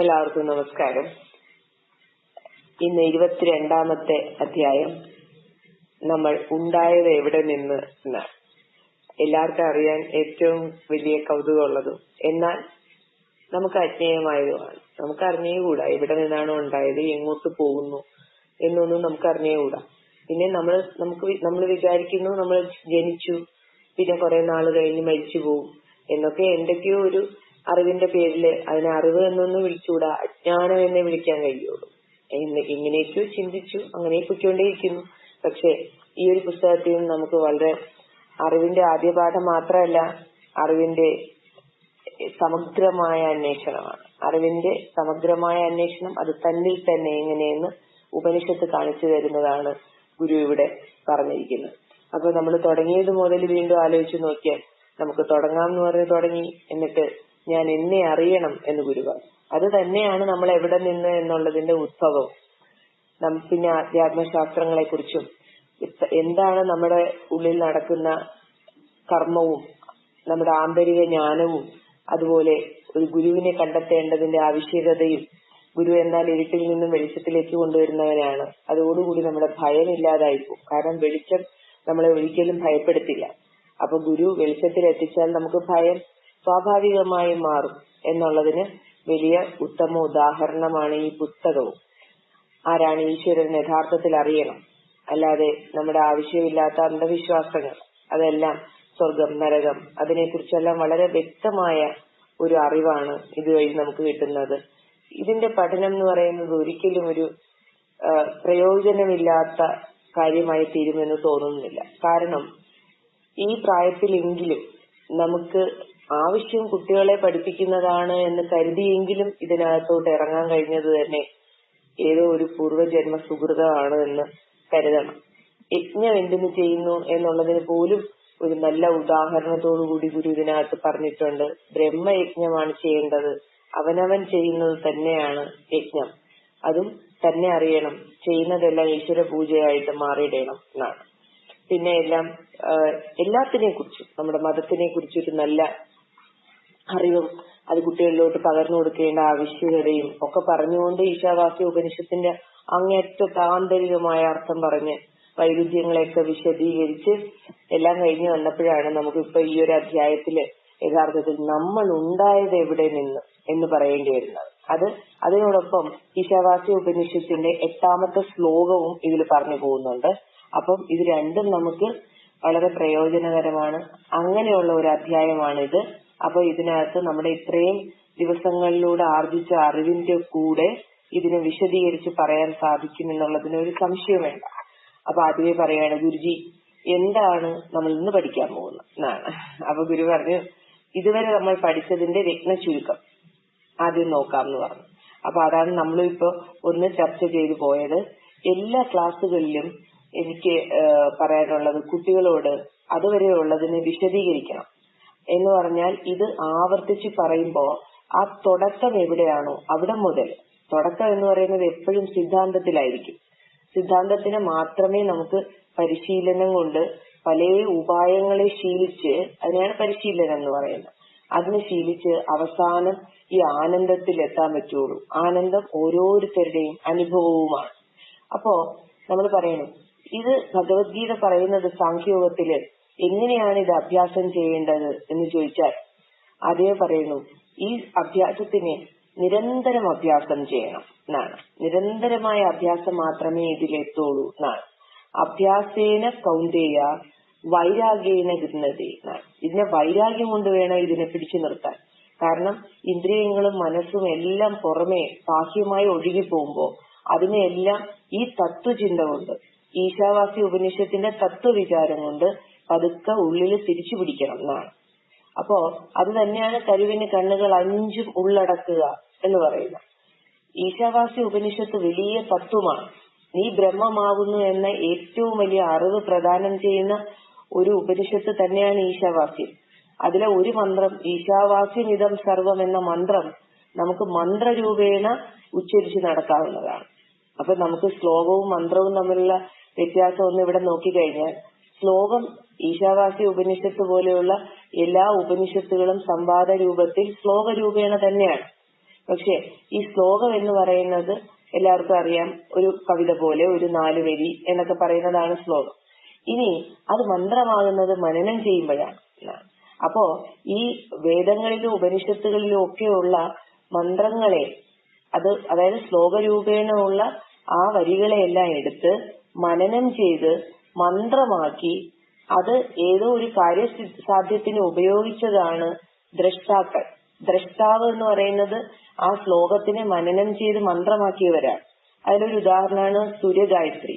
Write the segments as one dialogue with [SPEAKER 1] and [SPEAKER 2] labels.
[SPEAKER 1] എല്ലാവർക്കും നമസ്കാരം. ഇന്ന് 22ാമത്തെ അധ്യായം. നമ്മൾ ഉണ്ടായത് എവിടെ നിന്ന് എന്നാണ്. എല്ലാവർക്കും അറിയാൻ ഏറ്റവും വലിയ കൗതുകമുള്ളതും എന്നാൽ നമുക്ക് അജ്ഞേയമായതുമാണ്. നമുക്ക് അറിഞ്ഞേകൂടാ എവിടെ നിന്നാണ് ഉണ്ടായത്, എങ്ങോട്ട് പോകുന്നു എന്നൊന്നും നമുക്ക് അറിഞ്ഞേകൂടാ. പിന്നെ നമ്മൾ വിചാരിക്കുന്നു നമ്മൾ ജനിച്ചു, പിന്നെ കുറെ നാൾ കഴിഞ്ഞ് മരിച്ചു പോകും എന്നൊക്കെ എന്തൊക്കെയോ ഒരു അറിവിന്റെ പേരില്. അതിനെ അറിവ് എന്നൊന്നും വിളിച്ചുകൂടാ, അജ്ഞാനം എന്നേ വിളിക്കാൻ കഴിയുള്ളൂ. ഇങ്ങനെയൊക്കെയോ ചിന്തിച്ചു, അങ്ങനെ പൊയ്ക്കൊണ്ടേയിരിക്കുന്നു. പക്ഷെ ഈ ഒരു പുസ്തകത്തിൽ നമുക്ക് വളരെ അറിവിന്റെ ആദ്യ പാഠം മാത്രമല്ല, അറിവിന്റെ സമഗ്രമായ അന്വേഷണമാണ്. അറിവിന്റെ സമഗ്രമായ അന്വേഷണം അത് തന്നിൽ തന്നെ എങ്ങനെയെന്ന് ഉപനിഷത്ത് കാണിച്ചു തരുന്നതാണ് ഗുരു ഇവിടെ പറഞ്ഞിരിക്കുന്നത്. അപ്പൊ നമ്മൾ തുടങ്ങിയത് മുതൽ വീണ്ടും ആലോചിച്ച് നോക്കിയാൽ നമുക്ക് തുടങ്ങാമെന്ന് പറഞ്ഞ് തുടങ്ങി, എന്നിട്ട് ഞാൻ എന്നെ അറിയണം എന്ന് ഗുരു പറഞ്ഞു. അത് തന്നെയാണ് നമ്മൾ എവിടെ നിന്ന് എന്നുള്ളതിന്റെ ഉത്ഭവം. പിന്നെ ആധ്യാത്മശാസ്ത്രങ്ങളെ കുറിച്ചും എന്താണ് നമ്മുടെ ഉള്ളിൽ നടക്കുന്ന കർമ്മവും നമ്മുടെ ആന്തരിക ജ്ഞാനവും അതുപോലെ ഒരു ഗുരുവിനെ കണ്ടെത്തേണ്ടതിന്റെ ആവശ്യകതയും. ഗുരു എന്നാൽ ഇരുട്ടിൽ നിന്നും വെളിച്ചത്തിലേക്ക് കൊണ്ടുവരുന്നവനാണ്. അതോടുകൂടി നമ്മുടെ ഭയം ഇല്ലാതായിപ്പോകും. കാരണം വെളിച്ചം നമ്മളെ ഒരിക്കലും ഭയപ്പെടുത്തില്ല. അപ്പൊ ഗുരു വെളിച്ചത്തിൽ എത്തിച്ചാൽ നമുക്ക് ഭയം സ്വാഭാവികമായും മാറും എന്നുള്ളതിന് വലിയ ഉത്തമ ഉദാഹരണമാണ് ഈ പുസ്തകവും. ആരാണ് ഈശ്വരൻ യഥാർത്ഥത്തിൽ അറിയണം, അല്ലാതെ നമ്മുടെ ആവശ്യമില്ലാത്ത അന്ധവിശ്വാസങ്ങൾ, അതെല്ലാം സ്വർഗം നരകം, അതിനെക്കുറിച്ചെല്ലാം വളരെ വ്യക്തമായ ഒരു അറിവാണ് ഇതുവഴി നമുക്ക് കിട്ടുന്നത്. ഇതിന്റെ പഠനം എന്ന് പറയുന്നത് ഒരിക്കലും ഒരു പ്രയോജനമില്ലാത്ത കാര്യമായി തീരുമെന്ന് തോന്നുന്നില്ല. കാരണം ഈ പ്രായത്തിലെങ്കിലും നമുക്ക് ആവശ്യം കുട്ടികളെ പഠിപ്പിക്കുന്നതാണ് എന്ന് കരുതിയെങ്കിലും ഇതിനകത്തോട്ട് ഇറങ്ങാൻ കഴിഞ്ഞത് തന്നെ ഏതോ ഒരു പൂർവ്വജന്മ സുഹൃതമാണ് എന്ന് കരുതണം. യജ്ഞം എന്തിനു ചെയ്യുന്നു എന്നുള്ളതിന് പോലും ഒരു നല്ല ഉദാഹരണത്തോടു കൂടി ഗുരു ഇതിനകത്ത് പറഞ്ഞിട്ടുണ്ട്. ബ്രഹ്മയജ്ഞമാണ് ചെയ്യേണ്ടത്, അവനവൻ ചെയ്യുന്നത് തന്നെയാണ് യജ്ഞം. അതും തന്നെ അറിയണം, ചെയ്യുന്നതെല്ലാം ഈശ്വര പൂജയായിട്ട് മാറിയിടണം എന്നാണ്. പിന്നെ എല്ലാത്തിനെ കുറിച്ചും നമ്മുടെ മതത്തിനെ കുറിച്ചൊരു നല്ല അറിവും അത് കുട്ടികളിലോട്ട് പകർന്നു കൊടുക്കേണ്ട ആവശ്യകതയും ഒക്കെ പറഞ്ഞുകൊണ്ട് ഈശാവാസ്യ ഉപനിഷത്തിന്റെ അങ്ങേറ്റത്തെ ആന്തരികമായ അർത്ഥം പറഞ്ഞ് വൈരുദ്ധ്യങ്ങളെയൊക്കെ വിശദീകരിച്ച് എല്ലാം കഴിഞ്ഞു വന്നപ്പോഴാണ് നമുക്കിപ്പോ ഈ ഒരു അധ്യായത്തില് യഥാർത്ഥത്തിൽ നമ്മൾ ഉണ്ടായത് എവിടെ നിന്ന് എന്ന് പറയേണ്ടി വരുന്നത്. അതിനോടൊപ്പം ഈശാവാസ്യ ഉപനിഷത്തിന്റെ 8ാമത്തെ ശ്ലോകവും ഇതിൽ പറഞ്ഞു പോകുന്നുണ്ട്. അപ്പം ഇത് രണ്ടും നമുക്ക് വളരെ പ്രയോജനകരമാണ്. അങ്ങനെയുള്ള ഒരു അധ്യായമാണിത്. അപ്പൊ ഇതിനകത്ത് നമ്മുടെ ഇത്രയും ദിവസങ്ങളിലൂടെ ആർജിച്ച അറിവിന്റെ കൂടെ ഇതിനെ വിശദീകരിച്ച് പറയാൻ സാധിക്കും എന്നുള്ളതിന് ഒരു സംശയം വേണ്ട. അപ്പൊ ആദ്യമേ പറയാണ്, ഗുരുജി എന്താണ് നമ്മൾ ഇന്ന് പഠിക്കാൻ പോകുന്നത് എന്നാണ്. അപ്പൊ ഗുരു പറഞ്ഞു, ഇതുവരെ നമ്മൾ പഠിച്ചതിന്റെ രത്ന ചുരുക്കം ആദ്യം നോക്കാം എന്ന് പറഞ്ഞു. അപ്പൊ അതാണ് നമ്മളിപ്പോ ഒന്ന് ചർച്ച ചെയ്തു പോയത്. എല്ലാ ക്ലാസ്സുകളിലും എനിക്ക് പറയാനുള്ളത്, കുട്ടികളോട് അതുവരെ ഉള്ളതിനെ വിശദീകരിക്കണം എന്ന് പറഞ്ഞാൽ ഇത് ആവർത്തിച്ച് പറയുമ്പോ ആ തുടക്കം എവിടെയാണോ അവിടെ മുതൽ, തുടക്കം എന്ന് പറയുന്നത് എപ്പോഴും സിദ്ധാന്തത്തിലായിരിക്കും. സിദ്ധാന്തത്തിന് മാത്രമേ നമുക്ക് പരിശീലനം കൊണ്ട് പല ഉപായങ്ങളെ ശീലിച്ച്, അതിനെയാണ് പരിശീലനം എന്ന് പറയുന്നത്, അതിനെ ശീലിച്ച് അവസാനം ഈ ആനന്ദത്തിൽ എത്താൻ പറ്റുള്ളൂ. ആനന്ദം ഓരോരുത്തരുടെയും അനുഭവവുമാണ്. അപ്പോ നമ്മൾ പറയണം, ഇത് ഭഗവത്ഗീത പറയുന്നത് സാഖ്യയോഗത്തില് എങ്ങനെയാണ് ഇത് അഭ്യാസം ചെയ്യേണ്ടത് എന്ന് ചോദിച്ചാൽ അതേ പറയുന്നു, ഈ അഭ്യാസത്തിനെ നിരന്തരം അഭ്യാസം ചെയ്യണം എന്നാണ്. നിരന്തരമായ അഭ്യാസം മാത്രമേ ഇതിലെത്തുള്ളൂ എന്നാണ്. അഭ്യാസേന കൗന്ദേയ വൈരാഗ്യേന ഗൃഹ്ണതേ എന്നാണ്. ഇതിനെ വൈരാഗ്യം കൊണ്ട് വേണം ഇതിനെ പിടിച്ചു നിർത്താൻ. കാരണം ഇന്ദ്രിയങ്ങളും മനസ്സും എല്ലാം പുറമെ ബാഹ്യമായി ഒഴുകി പോകുമ്പോ അതിനെല്ലാം ഈ തത്വചിന്ത കൊണ്ട്, ഈശാവാസ്യ ഉപനിഷത്തിന്റെ തത്വവിചാരം കൊണ്ട് പതുക്കെ ഉള്ളിൽ തിരിച്ചു പിടിക്കണം എന്നാണ്. അപ്പോ അത് തന്നെയാണ് കരുവിന് കണ്ണുകൾ 5 ഉള്ളടക്കുക എന്ന് പറയുന്നത്. ഈശാവാസ്യ ഉപനിഷത്ത് വലിയ തത്വമാണ്. നീ ബ്രഹ്മമാകുന്നു എന്ന ഏറ്റവും വലിയ അറിവ് പ്രദാനം ചെയ്യുന്ന ഒരു ഉപനിഷത്ത് തന്നെയാണ് ഈശാവാസ്യം. അതിലെ ഒരു മന്ത്രം, ഈശാവാസ്യമിതം സർവം എന്ന മന്ത്രം നമുക്ക് മന്ത്രരൂപേണ ഉച്ചരിച്ച് നടക്കാവുന്നതാണ്. അപ്പൊ നമുക്ക് ശ്ലോകവും മന്ത്രവും തമ്മിലുള്ള വ്യത്യാസം ഒന്ന് ഇവിടെ നോക്കിക്കഴിഞ്ഞാൽ, ശ്ലോകം ഈശാവാസ്യ ഉപനിഷത്ത് പോലെയുള്ള എല്ലാ ഉപനിഷത്തുകളും സംവാദ രൂപത്തിൽ ശ്ലോക രൂപേണ തന്നെയാണ്. പക്ഷെ ഈ ശ്ലോകം എന്ന് പറയുന്നത് എല്ലാവർക്കും അറിയാം, ഒരു കവിത പോലെ ഒരു 4 വരി എന്നൊക്കെ പറയുന്നതാണ് ശ്ലോകം. ഇനി അത് മന്ത്രമാകുന്നത് മനനം ചെയ്യുമ്പോഴാണ്. അപ്പോ ഈ വേദങ്ങളിലും ഉപനിഷത്തുകളിലും ഒക്കെയുള്ള മന്ത്രങ്ങളെ അതായത് ശ്ലോകരൂപേണ ഉള്ള ആ വരികളെയെല്ലാം എടുത്ത് മനനം ചെയ്ത് മന്ത്രമാക്കി അത് ഏതോ ഒരു കാര്യസാധ്യത്തിന് ഉപയോഗിച്ചതാണ് ദ്രഷ്ടാക്കൾ. ദ്രഷ്ടാവ് എന്ന് പറയുന്നത് ആ ശ്ലോകത്തിനെ മനനം ചെയ്ത് മന്ത്രമാക്കിയവരാണ്. അതിലൊരു ഉദാഹരണമാണ് സൂര്യഗായത്രി.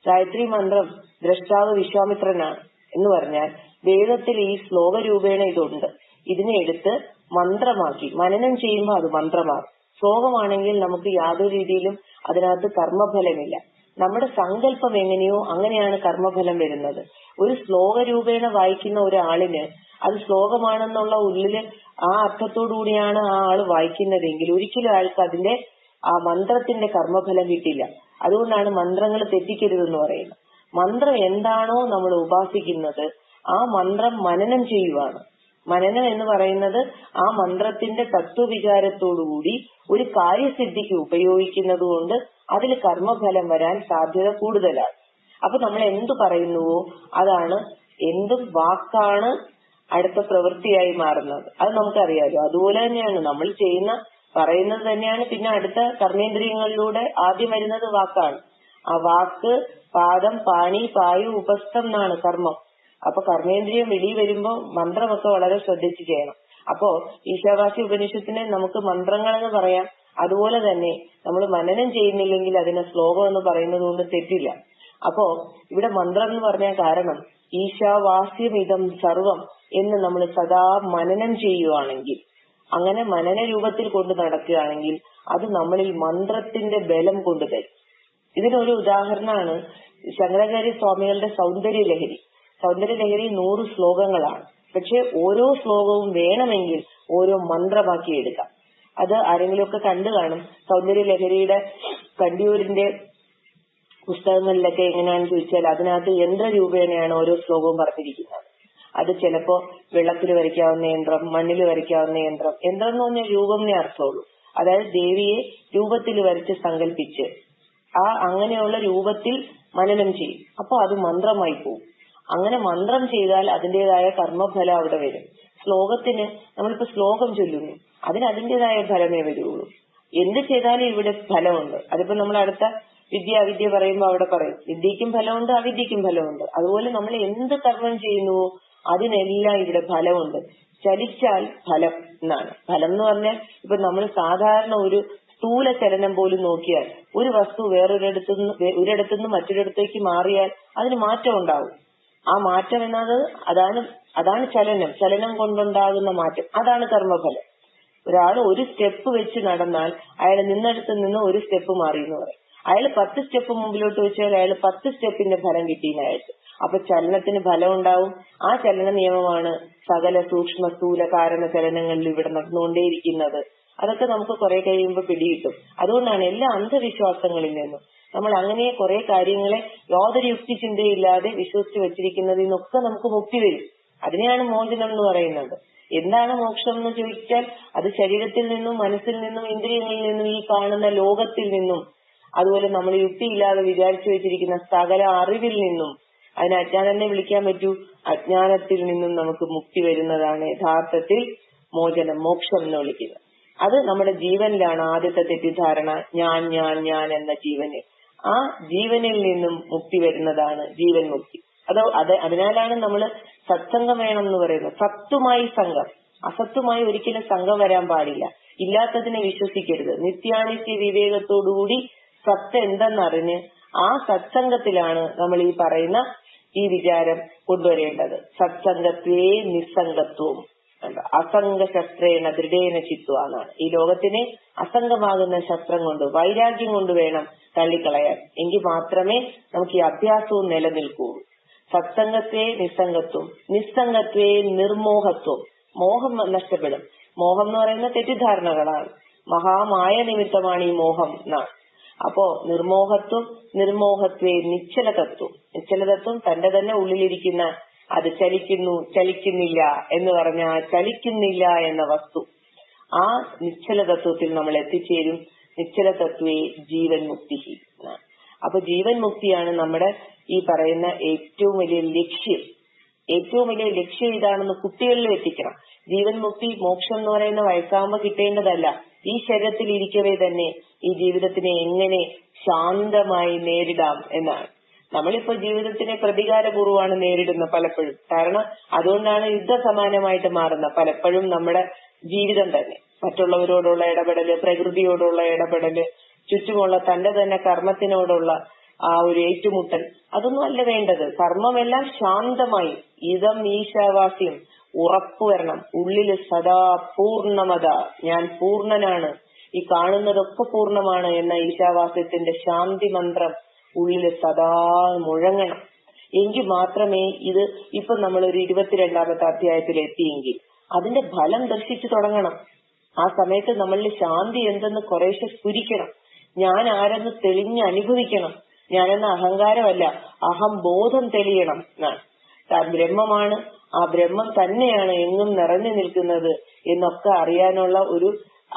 [SPEAKER 1] ഗായത്രി മന്ത്രം ദ്രഷ്ടാവ് വിശ്വാമിത്രനാണ് എന്ന് പറഞ്ഞാൽ വേദത്തിൽ ഈ ശ്ലോകരൂപേണ ഇതുണ്ട്. ഇതിനെ എടുത്ത് മന്ത്രമാക്കി മനനം ചെയ്യുമ്പോൾ അത് മന്ത്രമാകും. ശ്ലോകമാണെങ്കിൽ നമുക്ക് യാതൊരു രീതിയിലും അതിനകത്ത് കർമ്മഫലമില്ല. നമ്മുടെ സങ്കല്പം എങ്ങനെയോ അങ്ങനെയാണ് കർമ്മഫലം വരുന്നത്. ഒരു ശ്ലോകരൂപേണ വായിക്കുന്ന ഒരാളിന് അത് ശ്ലോകമാണെന്നുള്ള ഉള്ളില് ആ അർത്ഥത്തോടുകൂടിയാണ് ആ ആള് വായിക്കുന്നതെങ്കിൽ ഒരിക്കലും അയാൾക്ക് അതിന്റെ ആ മന്ത്രത്തിന്റെ കർമ്മഫലം കിട്ടില്ല. അതുകൊണ്ടാണ് മന്ത്രങ്ങൾ തെറ്റിക്കരുതെന്ന് പറയുന്നത്. മന്ത്രം എന്താണോ നമ്മൾ ഉപാസിക്കുന്നത് ആ മന്ത്രം മനനം ചെയ്യുവാണ്. മനനം എന്ന് പറയുന്നത് ആ മന്ത്രത്തിന്റെ തത്വവിചാരത്തോടുകൂടി ഒരു കാര്യസിദ്ധിക്ക് ഉപയോഗിക്കുന്നത് കൊണ്ട് അതിൽ കർമ്മഫലം വരാൻ സാധ്യത കൂടുതലാണ്. അപ്പൊ നമ്മൾ എന്തു പറയുന്നുവോ അതാണ്, എന്തും വാക്കാണ് അടുത്ത പ്രവൃത്തിയായി മാറുന്നത്. അത് നമുക്കറിയാലോ. അതുപോലെ തന്നെയാണ് നമ്മൾ പറയുന്നത് തന്നെയാണ് പിന്നെ അടുത്ത കർമ്മേന്ദ്രിയങ്ങളിലൂടെ ആദ്യം വരുന്നത് വാക്കാണ്. ആ വാക്ക് പാദം പാണി പായു ഉപസ്ഥം എന്നാണ് കർമ്മം. അപ്പൊ കർമ്മേന്ദ്രിയം വെളി വരുമ്പോ മന്ത്രമൊക്കെ വളരെ ശ്രദ്ധിച്ച് ചെയ്യണം. അപ്പോ ഈശാവാസ്യ ഉപനിഷത്തിനെ നമുക്ക് മന്ത്രങ്ങൾ എന്ന് പറയാം. അതുപോലെ തന്നെ നമ്മൾ മനനം ചെയ്യുന്നില്ലെങ്കിൽ അതിനെ ശ്ലോകം എന്ന് പറയുന്നത് കൊണ്ട് തെറ്റില്ല. അപ്പോ ഇവിടെ മന്ത്രം എന്ന് പറഞ്ഞ കാരണം ഈശാവാസ്യമിതം സർവം എന്ന് നമ്മൾ സദാ മനനം ചെയ്യുവാണെങ്കിൽ, അങ്ങനെ മനന രൂപത്തിൽ കൊണ്ട് നടക്കുകയാണെങ്കിൽ അത് നമ്മളിൽ മന്ത്രത്തിന്റെ ബലം കൊണ്ടുതരും. ഇതിനൊരു ഉദാഹരണമാണ് ശങ്കരാചാര്യ സ്വാമികളുടെ സൗന്ദര്യലഹരി. സൗന്ദര്യലഹരി 100 ശ്ലോകങ്ങളാണ്. പക്ഷെ ഓരോ ശ്ലോകവും വേണമെങ്കിൽ ഓരോ മന്ത്രമാക്കി എടുക്കാം. അത് ആരെങ്കിലുമൊക്കെ കണ്ടു കാണും. സൗന്ദര്യലഹരിയുടെ കണ്ടിയൂരിന്റെ പുസ്തകങ്ങളിലൊക്കെ എങ്ങനെയാണെന്ന് ചോദിച്ചാൽ അതിനകത്ത് യന്ത്രരൂപേണയാണ് ഓരോ ശ്ലോകവും പറഞ്ഞിരിക്കുന്നത്. അത് ചിലപ്പോ വെള്ളത്തിൽ വരയ്ക്കാവുന്ന യന്ത്രം, മണ്ണിൽ വരയ്ക്കാവുന്ന യന്ത്രം. യന്ത്രം എന്ന് പറഞ്ഞാൽ രൂപം അർത്ഥമുള്ളൂ. അതായത് ദേവിയെ രൂപത്തിൽ വരച്ച് സങ്കല്പിച്ച് അങ്ങനെയുള്ള രൂപത്തിൽ മനനം ചെയ്യും. അപ്പൊ അത് മന്ത്രമായി പോകും. അങ്ങനെ മന്ത്രം ചെയ്താൽ അതിന്റേതായ കർമ്മഫലം അവിടെ വരും. ശ്ലോകത്തിന് നമ്മളിപ്പോ ശ്ലോകം ചൊല്ലുന്നു, അതിന് അതിന്റേതായ ഫലമേ വരുള്ളൂ. എന്ത് ചെയ്താലും ഇവിടെ ഫലമുണ്ട്. അതിപ്പോ നമ്മൾ അടുത്ത അവിദ്യ പറയുമ്പോൾ അവിടെ പറയും വിദ്യക്കും ഫലമുണ്ട് അവിദ്യക്കും ഫലമുണ്ട്. അതുപോലെ നമ്മൾ എന്ത് കർമ്മം ചെയ്യുന്നുവോ അതിനെല്ലാം ഇവിടെ ഫലമുണ്ട്. ചലിച്ചാൽ ഫലം എന്നാണ്. ഫലം എന്ന് പറഞ്ഞാൽ ഇപ്പൊ നമ്മൾ സാധാരണ ഒരു സ്ഥൂല ചലനം പോലും നോക്കിയാൽ ഒരു വസ്തു ഒരിടത്തുനിന്ന് മറ്റൊരിടത്തേക്ക് മാറിയാൽ അതിന് മാറ്റം ഉണ്ടാവും. ആ മാറ്റം എന്നത് അതാണ് ചലനം കൊണ്ടുണ്ടാകുന്ന മാറ്റം. അതാണ് കർമ്മഫലം. ഒരാൾ ഒരു സ്റ്റെപ്പ് വെച്ച് നടന്നാൽ അയാൾ നിന്നിടത്ത് നിന്ന് ഒരു സ്റ്റെപ്പ് മാറി എന്ന് പറയും. അയാൾ 10 സ്റ്റെപ്പ് മുമ്പിലോട്ട് വെച്ചാൽ അയാൾ 10 സ്റ്റെപ്പിന്റെ ഫലം കിട്ടിയെന്ന് അയാൾക്ക്. അപ്പൊ ചലനത്തിന് ഫലം ഉണ്ടാവും. ആ ചലന നിയമമാണ് സകല സൂക്ഷ്മ സ്ഥൂല കാരണ ചലനങ്ങളിൽ ഇവിടെ നടന്നുകൊണ്ടേയിരിക്കുന്നത്. അതൊക്കെ നമുക്ക് കുറെ കഴിയുമ്പോൾ പിടികിട്ടും. അതുകൊണ്ടാണ് എല്ലാ അന്ധവിശ്വാസങ്ങളിൽ നിന്നും നമ്മൾ അങ്ങനെ കുറെ കാര്യങ്ങളെ യാതൊരു യുക്തിചിന്തയില്ലാതെ വിശ്വസിച്ച് വെച്ചിരിക്കുന്നതിൽ നിന്നൊക്കെ നമുക്ക് മുക്തി വരും. അതിനെയാണ് മോചനം എന്ന് പറയുന്നത്. എന്താണ് മോക്ഷം എന്ന് ചോദിച്ചാൽ അത് ശരീരത്തിൽ നിന്നും മനസ്സിൽ നിന്നും ഇന്ദ്രിയങ്ങളിൽ നിന്നും ഈ കാണുന്ന ലോകത്തിൽ നിന്നും അതുപോലെ നമ്മൾ യുക്തിയില്ലാതെ വിചാരിച്ചു വെച്ചിരിക്കുന്ന സകല അറിവിൽ നിന്നും, അതിനെ അജ്ഞാനനെ വിളിക്കാൻ പറ്റൂ, അജ്ഞാനത്തിൽ നിന്നും നമുക്ക് മുക്തി വരുന്നതാണ് യഥാർത്ഥത്തിൽ മോചനം, മോക്ഷം എന്ന് വിളിക്കുന്നത്. അത് നമ്മുടെ ജീവനിലാണ് ആദ്യത്തെ തെറ്റിദ്ധാരണ. ഞാൻ എന്ന ജീവന്, ആ ജീവനിൽ നിന്നും മുക്തി വരുന്നതാണ് ജീവൻ മുക്തി. അതിനാലാണ് നമ്മൾ സത്സംഗം വേണം എന്ന് പറയുന്നത്. സത്തുമായി സംഘം, അസത്തുമായി ഒരിക്കലും സംഘം വരാൻ പാടില്ല. ഇല്ലാത്തതിനെ വിശ്വസിക്കരുത്. നിത്യാനിത്യ വിവേകത്തോടുകൂടി സത്ത് എന്തെന്നറിഞ്ഞ് ആ സത്സംഗത്തിലാണ് നമ്മൾ ഈ പറയുന്ന ഈ വിചാരം കൊണ്ടുവരേണ്ടത്. സത്സംഗത്വേ നിസ്സംഗത്വവും അസംഗ ശസ്ത്രേണ ദൃഢേന ചിത്വാന്നാണ്. ഈ ലോകത്തിനെ അസംഗമാകുന്ന ശസ്ത്രം കൊണ്ട്, വൈരാഗ്യം കൊണ്ട് വേണം തള്ളിക്കളയാൻ. എങ്കിൽ മാത്രമേ നമുക്ക് ഈ അഭ്യാസവും നിലനിൽക്കുകയുള്ളൂ. സത്സംഗത്വേ നിസ്സംഗത്വം, നിസ്സംഗത്വേ നിർമോഹത്വം. മോഹം നഷ്ടപ്പെടും. മോഹം എന്ന് പറയുന്ന തെറ്റിദ്ധാരണകളാണ്. മഹാമായ നിമിത്തമാണ് ഈ മോഹം എന്നാണ്. അപ്പോ നിർമോഹത്വം, നിർമോഹത്വേ നിശ്ചലതത്വം. നിശ്ചലതത്വം തന്റെ തന്നെ ഉള്ളിലിരിക്കുന്ന, അത് ചലിക്കുന്നു ചലിക്കുന്നില്ല എന്ന് പറഞ്ഞ ചലിക്കുന്നില്ല എന്ന വസ്തു, ആ നിശ്ചല തത്വത്തിൽ നമ്മൾ എത്തിച്ചേരും. നിശ്ചല തത്വേ ജീവൻ മുക്തി. അപ്പൊ ജീവൻ മുക്തിയാണ് നമ്മുടെ ഈ പറയുന്ന ഏറ്റവും വലിയ ലക്ഷ്യം. ഏറ്റവും വലിയ ലക്ഷ്യം ഇതാണെന്ന് കുട്ടികളിൽ എത്തിക്കണം. ജീവൻ മുക്തി, മോക്ഷം എന്ന് പറയുന്ന വയസ്സാകുമ്പോ കിട്ടേണ്ടതല്ല. ഈ ശരീരത്തിൽ ഇരിക്കവേ തന്നെ ഈ ജീവിതത്തിനെ എങ്ങനെ ശാന്തമായി നേരിടാം എന്നാണ്. നമ്മളിപ്പോ ജീവിതത്തിനെ പ്രതികാരപൂർവ്വമാണ് നേരിടുന്നത് പലപ്പോഴും. കാരണം അതുകൊണ്ടാണ് യുദ്ധസമാനമായിട്ട് മാറുന്ന പലപ്പോഴും നമ്മുടെ ജീവിതം തന്നെ. മറ്റുള്ളവരോടുള്ള ഇടപെടല്, പ്രകൃതിയോടുള്ള ഇടപെടല്, ചുറ്റുമുള്ള തന്റെ തന്നെ കർമ്മത്തിനോടുള്ള ആ ഒരു ഏറ്റുമുട്ടൽ, അതൊന്നും അല്ല വേണ്ടത്. കർമ്മമെല്ലാം ശാന്തമായി ഇതം ഈശാവാസ്യം ഉറപ്പുവരണം. ഉള്ളില് സദാ പൂർണ്ണമത, ഞാൻ പൂർണ്ണനാണ്, ഈ കാണുന്നതൊക്കെ പൂർണ്ണമാണ് എന്ന ഈശാവാസ്യത്തിന്റെ ശാന്തി മന്ത്രം ഉള്ളില് സദാ മുഴങ്ങണം. എങ്കിൽ മാത്രമേ ഇത് ഇപ്പൊ നമ്മളൊരു 22ാമത്തെ അധ്യായത്തിൽ എത്തിയെങ്കിൽ അതിന്റെ ഫലം ദർശിച്ചു തുടങ്ങണം. ആ സമയത്ത് നമ്മളിൽ ശാന്തി എന്തെന്ന് കുറേശ്ശെ സ്ഫുരിക്കണം. ഞാൻ ആരെന്ന് തെളിഞ്ഞ് അനുഭവിക്കണം. ഞാനെന്ന അഹങ്കാരമല്ല, അഹംബോധം തെളിയണം എന്നാണ്. ബ്രഹ്മമാണ്, ആ ബ്രഹ്മം തന്നെയാണ് എങ്ങും നിറഞ്ഞു നിൽക്കുന്നത് എന്നൊക്കെ അറിയാനുള്ള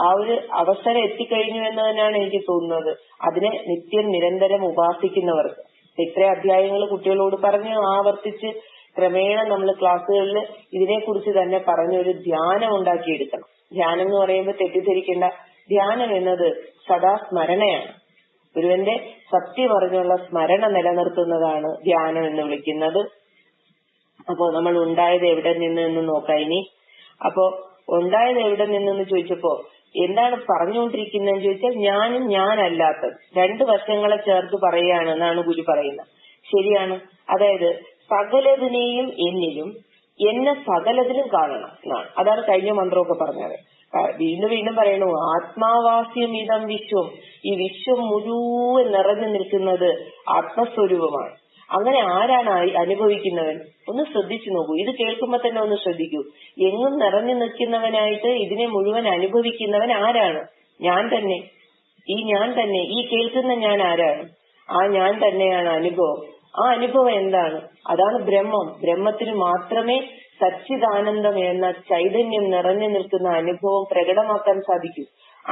[SPEAKER 1] ആ ഒരു അവസരം എത്തിക്കഴിഞ്ഞു എന്ന് തന്നെയാണ് എനിക്ക് തോന്നുന്നത്. അതിനെ നിത്യം നിരന്തരം ഉപാസിക്കുന്നവർക്ക്. ഇത്ര അധ്യായങ്ങൾ കുട്ടികളോട് പറഞ്ഞ് ആവർത്തിച്ച് ക്രമേണ നമ്മൾ ക്ലാസ്സുകളിൽ ഇതിനെക്കുറിച്ച് തന്നെ പറഞ്ഞൊരു ധ്യാനം ഉണ്ടാക്കിയെടുക്കണം. ധ്യാനം എന്ന് പറയുമ്പോൾ തെറ്റിദ്ധരിക്കേണ്ട, ധ്യാനം എന്നത് സദാ സ്മരണയാണ്. ഗുരുവിന്റെ സത്യം അറിഞ്ഞുള്ള സ്മരണ നിലനിർത്തുന്നതാണ് ധ്യാനം എന്ന് വിളിക്കുന്നത്. അപ്പോ നമ്മൾ ഉണ്ടായത് എവിടെ നിന്ന് എന്ന് നോക്കാം ഇനി. അപ്പോ ഉണ്ടായത് എവിടെ നിന്നെന്ന് ചോദിച്ചപ്പോ എന്താണ് പറഞ്ഞുകൊണ്ടിരിക്കുന്നതെന്ന് ചോദിച്ചാൽ ഞാനും ഞാനല്ലാത്തത്, രണ്ട് വശങ്ങളെ ചേർത്ത് പറയുകയാണെന്നാണ് ഗുരു പറയുന്നത്. ശരിയാണ്. അതായത് സകലതിനെയും എന്നിലും എന്നെ സകലതിലും കാണണം എന്നാണ്. അതാണ് കഴിഞ്ഞ മന്ത്രമൊക്കെ പറഞ്ഞത്. വീണ്ടും വീണ്ടും പറയണു, ആത്മാവാസ്യം ഇതം വിശ്വം, ഈ വിശ്വം മുഴുവൻ നിറഞ്ഞു നിൽക്കുന്നത് ആത്മസ്വരൂപമാണ്. അങ്ങനെ ആരാണ് അനുഭവിക്കുന്നവൻ? ഒന്ന് ശ്രദ്ധിച്ചു നോക്കൂ. ഇത് കേൾക്കുമ്പോ തന്നെ ഒന്ന് ശ്രദ്ധിക്കൂ. എങ്ങും നിറഞ്ഞു നിൽക്കുന്നവനായിട്ട് ഇതിനെ മുഴുവൻ അനുഭവിക്കുന്നവൻ ആരാണ്? ഞാൻ തന്നെ. ഈ ഞാൻ തന്നെ, ഈ കേൾക്കുന്ന ഞാൻ ആരാണ്? ആ ഞാൻ തന്നെയാണ് അനുഭവം. ആ അനുഭവം എന്താണ്? അതാണ് ബ്രഹ്മം. ബ്രഹ്മത്തിന് മാത്രമേ സച്ചിദാനന്ദം എന്ന ചൈതന്യം നിറഞ്ഞു നിൽക്കുന്ന അനുഭവം പ്രകടമാക്കാൻ സാധിക്കൂ.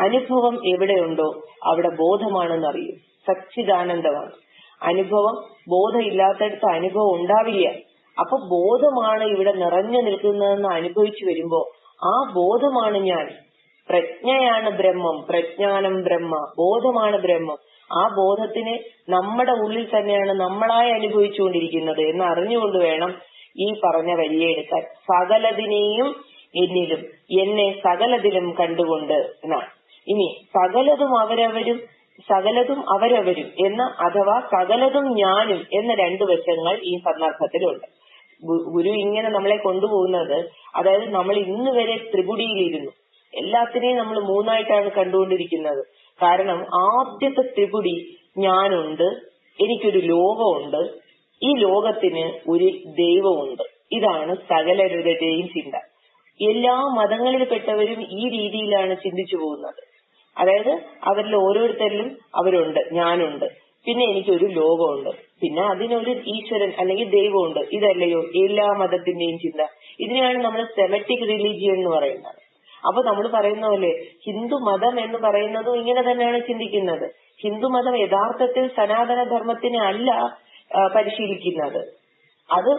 [SPEAKER 1] അനുഭവം എവിടെയുണ്ടോ അവിടെ ബോധമാണെന്നറിയൂ. സച്ചിദാനന്ദമാണ് അനുഭവം. ബോധമില്ലാത്തടത്ത് അനുഭവം ഉണ്ടാവില്ല. അപ്പൊ ബോധമാണ് ഇവിടെ നിറഞ്ഞു നിൽക്കുന്നതെന്ന് അനുഭവിച്ചു വരുമ്പോ ആ ബോധമാണ് ഞാൻ. പ്രജ്ഞയാണ് ബ്രഹ്മം, പ്രജ്ഞാനം ബ്രഹ്മ, ബോധമാണ് ബ്രഹ്മം. ആ ബോധത്തിനെ നമ്മുടെ ഉള്ളിൽ തന്നെയാണ് നമ്മളായി അനുഭവിച്ചുകൊണ്ടിരിക്കുന്നത് എന്ന് അറിഞ്ഞുകൊണ്ട് വേണം ഈ പറഞ്ഞ വരിയെ എടുക്കാൻ. സകലതിനെയും എന്നിലും എന്നെ സകലതിലും കണ്ടുകൊണ്ട് എന്നാണ്. ഇനി സകലതും അവരവരും സകലതും അവരവരും എന്ന അഥവാ സകലതും ഞാനും എന്ന രണ്ടു വശങ്ങൾ ഈ സന്ദർഭത്തിലുണ്ട്. ഗുരു ഇങ്ങനെ നമ്മളെ കൊണ്ടുപോകുന്നത്, അതായത് നമ്മൾ ഇന്ന് വരെ ത്രിപുടിയിലിരുന്നു. എല്ലാത്തിനെയും നമ്മൾ മൂന്നായിട്ടാണ് കണ്ടുകൊണ്ടിരിക്കുന്നത്. കാരണം ആദ്യത്തെ ത്രിപുടി ഞാനുണ്ട്, എനിക്കൊരു ലോകമുണ്ട്, ഈ ലോകത്തിന് ഒരു ദൈവമുണ്ട്. ഇതാണ് സകലരുടെയും ചിന്ത. എല്ലാ മതങ്ങളിൽപ്പെട്ടവരും ഈ രീതിയിലാണ് ചിന്തിച്ചു പോകുന്നത്. അതായത് അവരിൽ ഓരോരുത്തരിലും അവരുണ്ട്, ഞാനുണ്ട്, പിന്നെ എനിക്കൊരു ലോകമുണ്ട്, പിന്നെ അതിനൊരു ഈശ്വരൻ അല്ലെങ്കിൽ ദൈവമുണ്ട്. ഇതല്ലയോ എല്ലാ മതത്തിന്റെയും ചിന്ത. ഇതിനെയാണ് നമ്മൾ സെമറ്റിക് റിലീജിയൻ എന്ന് പറയുന്നത്. അപ്പൊ നമ്മൾ പറയുന്ന പോലെ ഹിന്ദു മതം എന്ന് പറയുന്നതും ഇങ്ങനെ തന്നെയാണ് ചിന്തിക്കുന്നത്. ഹിന്ദു മതം യഥാർത്ഥത്തിൽ സനാതന ധർമ്മത്തിനെ അല്ല പരിശീലിക്കുന്നത്. അത്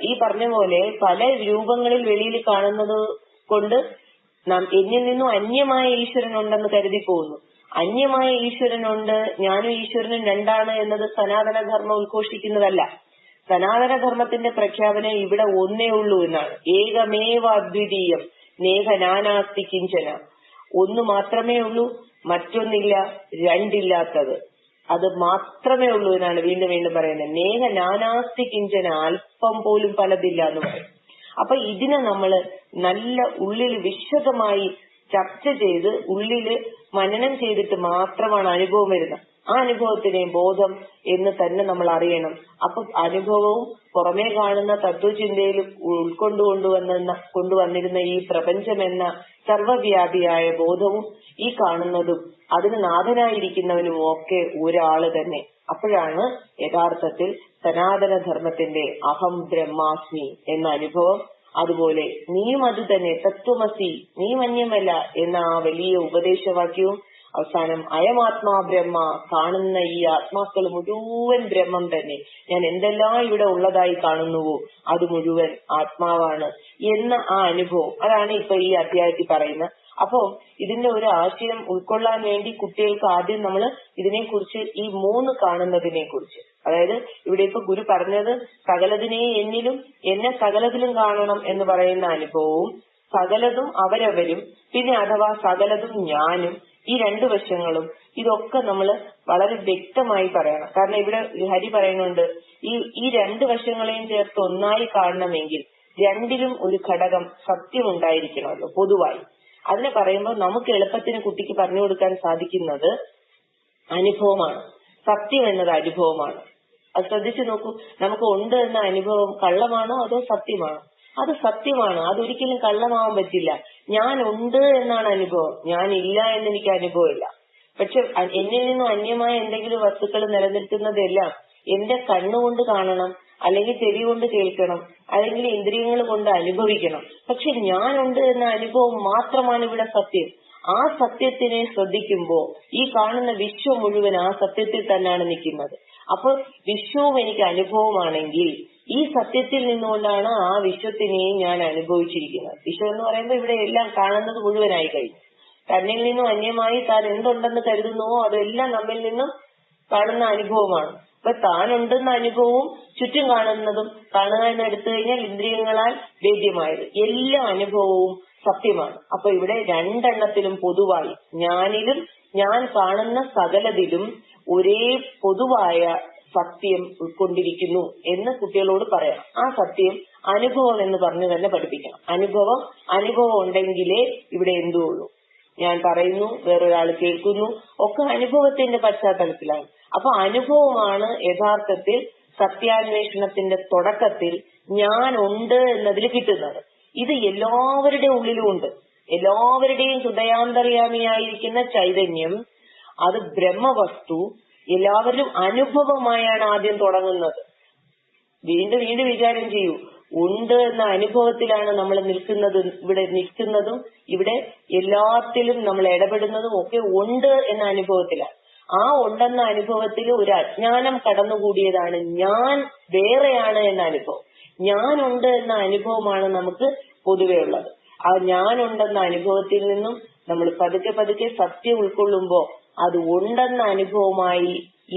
[SPEAKER 1] ഈ പറഞ്ഞ പോലെ പല രൂപങ്ങളിൽ വെളിയിൽ കാണുന്നത് കൊണ്ട് നാം എന്നിൽ നിന്നും അന്യമായ ഈശ്വരൻ ഉണ്ടെന്ന് കരുതി പോകുന്നു. അന്യമായ ഈശ്വരനുണ്ട്, ഞാനും ഈശ്വരനും രണ്ടാണ് എന്നത് സനാതന ധർമ്മം ഉദ്ഘോഷിക്കുന്നതല്ല. സനാതന ധർമ്മത്തിന്റെ പ്രഖ്യാപനം ഇവിടെ ഒന്നേ ഉള്ളൂ എന്നാണ്. ഏകമേവ അദ്വിതീയം നേഹ നാനാസ്തി കിഞ്ചന. ഒന്ന് മാത്രമേ ഉള്ളൂ, മറ്റൊന്നില്ല, രണ്ടില്ലാത്തത്. അത് മാത്രമേ ഉള്ളൂ എന്നാണ് വീണ്ടും വീണ്ടും പറയുന്നത്. നേഹ നാനാസ്തി കിഞ്ചന, അല്പം പോലും പലതില്ല എന്ന് പറയും. അപ്പൊ ഇതിനെ നമ്മള് നല്ല ഉള്ളിൽ വിശദമായി ചർച്ച ചെയ്ത് ഉള്ളില് മനനം ചെയ്തിട്ട് മാത്രമാണ് അനുഭവം വരുന്നത്. ആ അനുഭവത്തിനെ ബോധം എന്ന് തന്നെ നമ്മൾ അറിയണം. അപ്പൊ അനുഭവവും പുറമേ കാണുന്ന തത്വചിന്തയിൽ കൊണ്ടുവന്നിരുന്ന ഈ പ്രപഞ്ചം എന്ന സർവവ്യാപിയായ ബോധവും ഈ കാണുന്നതും അതിന് നാഥനായിരിക്കുന്നവനും ഒക്കെ ഒരാള് തന്നെ. അപ്പോഴാണ് യഥാർത്ഥത്തിൽ സനാതന ധർമ്മത്തിന്റെ അഹം ബ്രഹ്മാസ്മി എന്ന അനുഭവം അതുപോലെ നീയും അത് തന്നെ, തത്വമസി, നീ മന്യമല്ല എന്ന ആ വലിയ ഉപദേശവാക്യവും അവസാനം അയമാത്മാ ബ്രഹ്മ, കാണുന്ന ഈ ആത്മാക്കൾ മുഴുവൻ ബ്രഹ്മം തന്നെ, ഞാൻ എന്തെല്ലാം ഇവിടെ ഉള്ളതായി കാണുന്നുവോ അത് മുഴുവൻ ആത്മാവാണ് എന്ന ആ അനുഭവം, അതാണ് ഇപ്പൊ ഈ അധ്യായത്തിൽ പറയുന്നത്. അപ്പോ ഇതിന്റെ ഒരു ആശയം ഉൾക്കൊള്ളാൻ വേണ്ടി കുട്ടികൾക്ക് ആദ്യം നമ്മൾ ഇതിനെക്കുറിച്ച്, ഈ 3 കാണുന്നതിനെ കുറിച്ച്, അതായത് ഇവിടെ ഇപ്പൊ ഗുരു പറഞ്ഞത് സകലതിനെ എന്നിലും എന്നെ സകലതിലും കാണണം എന്ന് പറയുന്ന അനുഭവവും, സകലതും അവരവരും, പിന്നെ അഥവാ സകലതും ഞാനും, ഈ 2 വശങ്ങളും, ഇതൊക്കെ നമ്മൾ വളരെ വ്യക്തമായി പറയണം. കാരണം ഇവിടെ ഹരി പറയുന്നുണ്ട്, ഈ 2 വശങ്ങളെയും ചേർത്ത് ഒന്നായി കാണണമെങ്കിൽ രണ്ടിലും ഒരു ഘടകം സത്യം ഉണ്ടായിരിക്കണമല്ലോ പൊതുവായി. അതിനെ പറയുമ്പോൾ നമുക്ക് എളുപ്പത്തിന് കുട്ടിക്ക് പറഞ്ഞു കൊടുക്കാൻ സാധിക്കുന്നത് അനുഭവമാണ്. സത്യം എന്നത് അനുഭവമാണ്. അത് ശ്രദ്ധിച്ചു നോക്കൂ. നമുക്ക് ഉണ്ട് എന്ന അനുഭവം കള്ളമാണോ അതോ സത്യമാണോ? അത് സത്യമാണ്. അതൊരിക്കലും കള്ളമാവാൻ പറ്റില്ല. ഞാൻ ഉണ്ട് എന്നാണ് അനുഭവം, ഞാൻ ഇല്ല എന്നെനിക്ക് അനുഭവമില്ല. പക്ഷെ എന്നിൽ നിന്നും അന്യമായ എന്തെങ്കിലും വസ്തുക്കൾ നിലനിൽക്കുന്നതെല്ലാം എന്റെ കണ്ണുകൊണ്ട് കാണണം, അല്ലെങ്കിൽ ചെവി കൊണ്ട് കേൾക്കണം, അല്ലെങ്കിൽ ഇന്ദ്രിയങ്ങൾ കൊണ്ട് അനുഭവിക്കണം. പക്ഷെ ഞാനുണ്ട് എന്ന അനുഭവം മാത്രമാണ് ഇവിടെ സത്യം. ആ സത്യത്തിനെ ശ്രദ്ധിക്കുമ്പോ ഈ കാണുന്ന വിശ്വം മുഴുവൻ ആ സത്യത്തിൽ തന്നെയാണ് നിൽക്കുന്നത്. അപ്പൊ വിശ്വവും എനിക്ക് അനുഭവമാണെങ്കിൽ ഈ സത്യത്തിൽ നിന്നുകൊണ്ടാണ് ആ വിശ്വത്തിനെയും ഞാൻ അനുഭവിച്ചിരിക്കുന്നത്. വിശ്വം എന്ന് പറയുമ്പോൾ ഇവിടെ എല്ലാം കാണുന്നത് മുഴുവനായി കഴിഞ്ഞു. തന്നിൽ നിന്നും അന്യമായി താൻ എന്തുണ്ടെന്ന് കരുതുന്നുവോ അതെല്ലാം നമ്മിൽ നിന്നും കാണുന്ന അനുഭവമാണ്. അപ്പൊ താനുണ്ടെന്ന അനുഭവവും ചുറ്റും കാണുന്നതും, കാണുക എന്ന് എടുത്തു കഴിഞ്ഞാൽ ഇന്ദ്രിയങ്ങളാൽ വേദ്യമായത്, എല്ലാ അനുഭവവും സത്യമാണ്. അപ്പൊ ഇവിടെ 2 എണ്ണത്തിലും പൊതുവായി, ഞാനിലും ഞാൻ കാണുന്ന സകലതിലും ഒരേ പൊതുവായ സത്യം ഉൾക്കൊണ്ടിരിക്കുന്നു എന്ന് കുട്ടികളോട് പറയണം. ആ സത്യം അനുഭവം എന്ന് പറഞ്ഞു തന്നെ പഠിപ്പിക്കണം. അനുഭവം ഉണ്ടെങ്കിലേ ഇവിടെ എന്തോ ഉള്ളൂ. ഞാൻ പറയുന്നു, വേറൊരാൾ കേൾക്കുന്നു, ഒക്കെ അനുഭവത്തിന്റെ പശ്ചാത്തലത്തിലാണ്. അപ്പൊ അനുഭവമാണ് യഥാർത്ഥത്തിൽ സത്യാന്വേഷണത്തിന്റെ തുടക്കത്തിൽ ഞാൻ ഉണ്ട് എന്നതിൽ കിട്ടുന്നത്. ഇത് എല്ലാവരുടെ ഉള്ളിലും ഉണ്ട്. എല്ലാവരുടെയും ഹൃദയാന്തര്യാമിയായിരിക്കുന്ന ചൈതന്യം, അത് ബ്രഹ്മവസ്തു, എല്ലാവരും അനുഭവമായാണ് ആദ്യം തുടങ്ങുന്നത്. വീണ്ടും വീണ്ടും വിചാരം ചെയ്യൂ, ഉണ്ട് എന്ന അനുഭവത്തിലാണ് നമ്മൾ നിൽക്കുന്നതും ഇവിടെ എല്ലാത്തിലും നമ്മൾ ഇടപെടുന്നതും ഒക്കെ ഉണ്ട് എന്ന അനുഭവത്തിലാണ്. ആ ഉണ്ടെന്ന അനുഭവത്തിൽ ഒരു അജ്ഞാനം കടന്നുകൂടിയതാണ് ഞാൻ വേറെയാണ് എന്ന അനുഭവം. ഞാനുണ്ട് എന്ന അനുഭവമാണ് നമുക്ക് പൊതുവെ ഉള്ളത്. ആ ഞാനുണ്ടെന്ന അനുഭവത്തിൽ നിന്നും നമ്മൾ പതുക്കെ പതുക്കെ സത്യം ഉൾക്കൊള്ളുമ്പോ അത് ഉണ്ടെന്ന അനുഭവമായി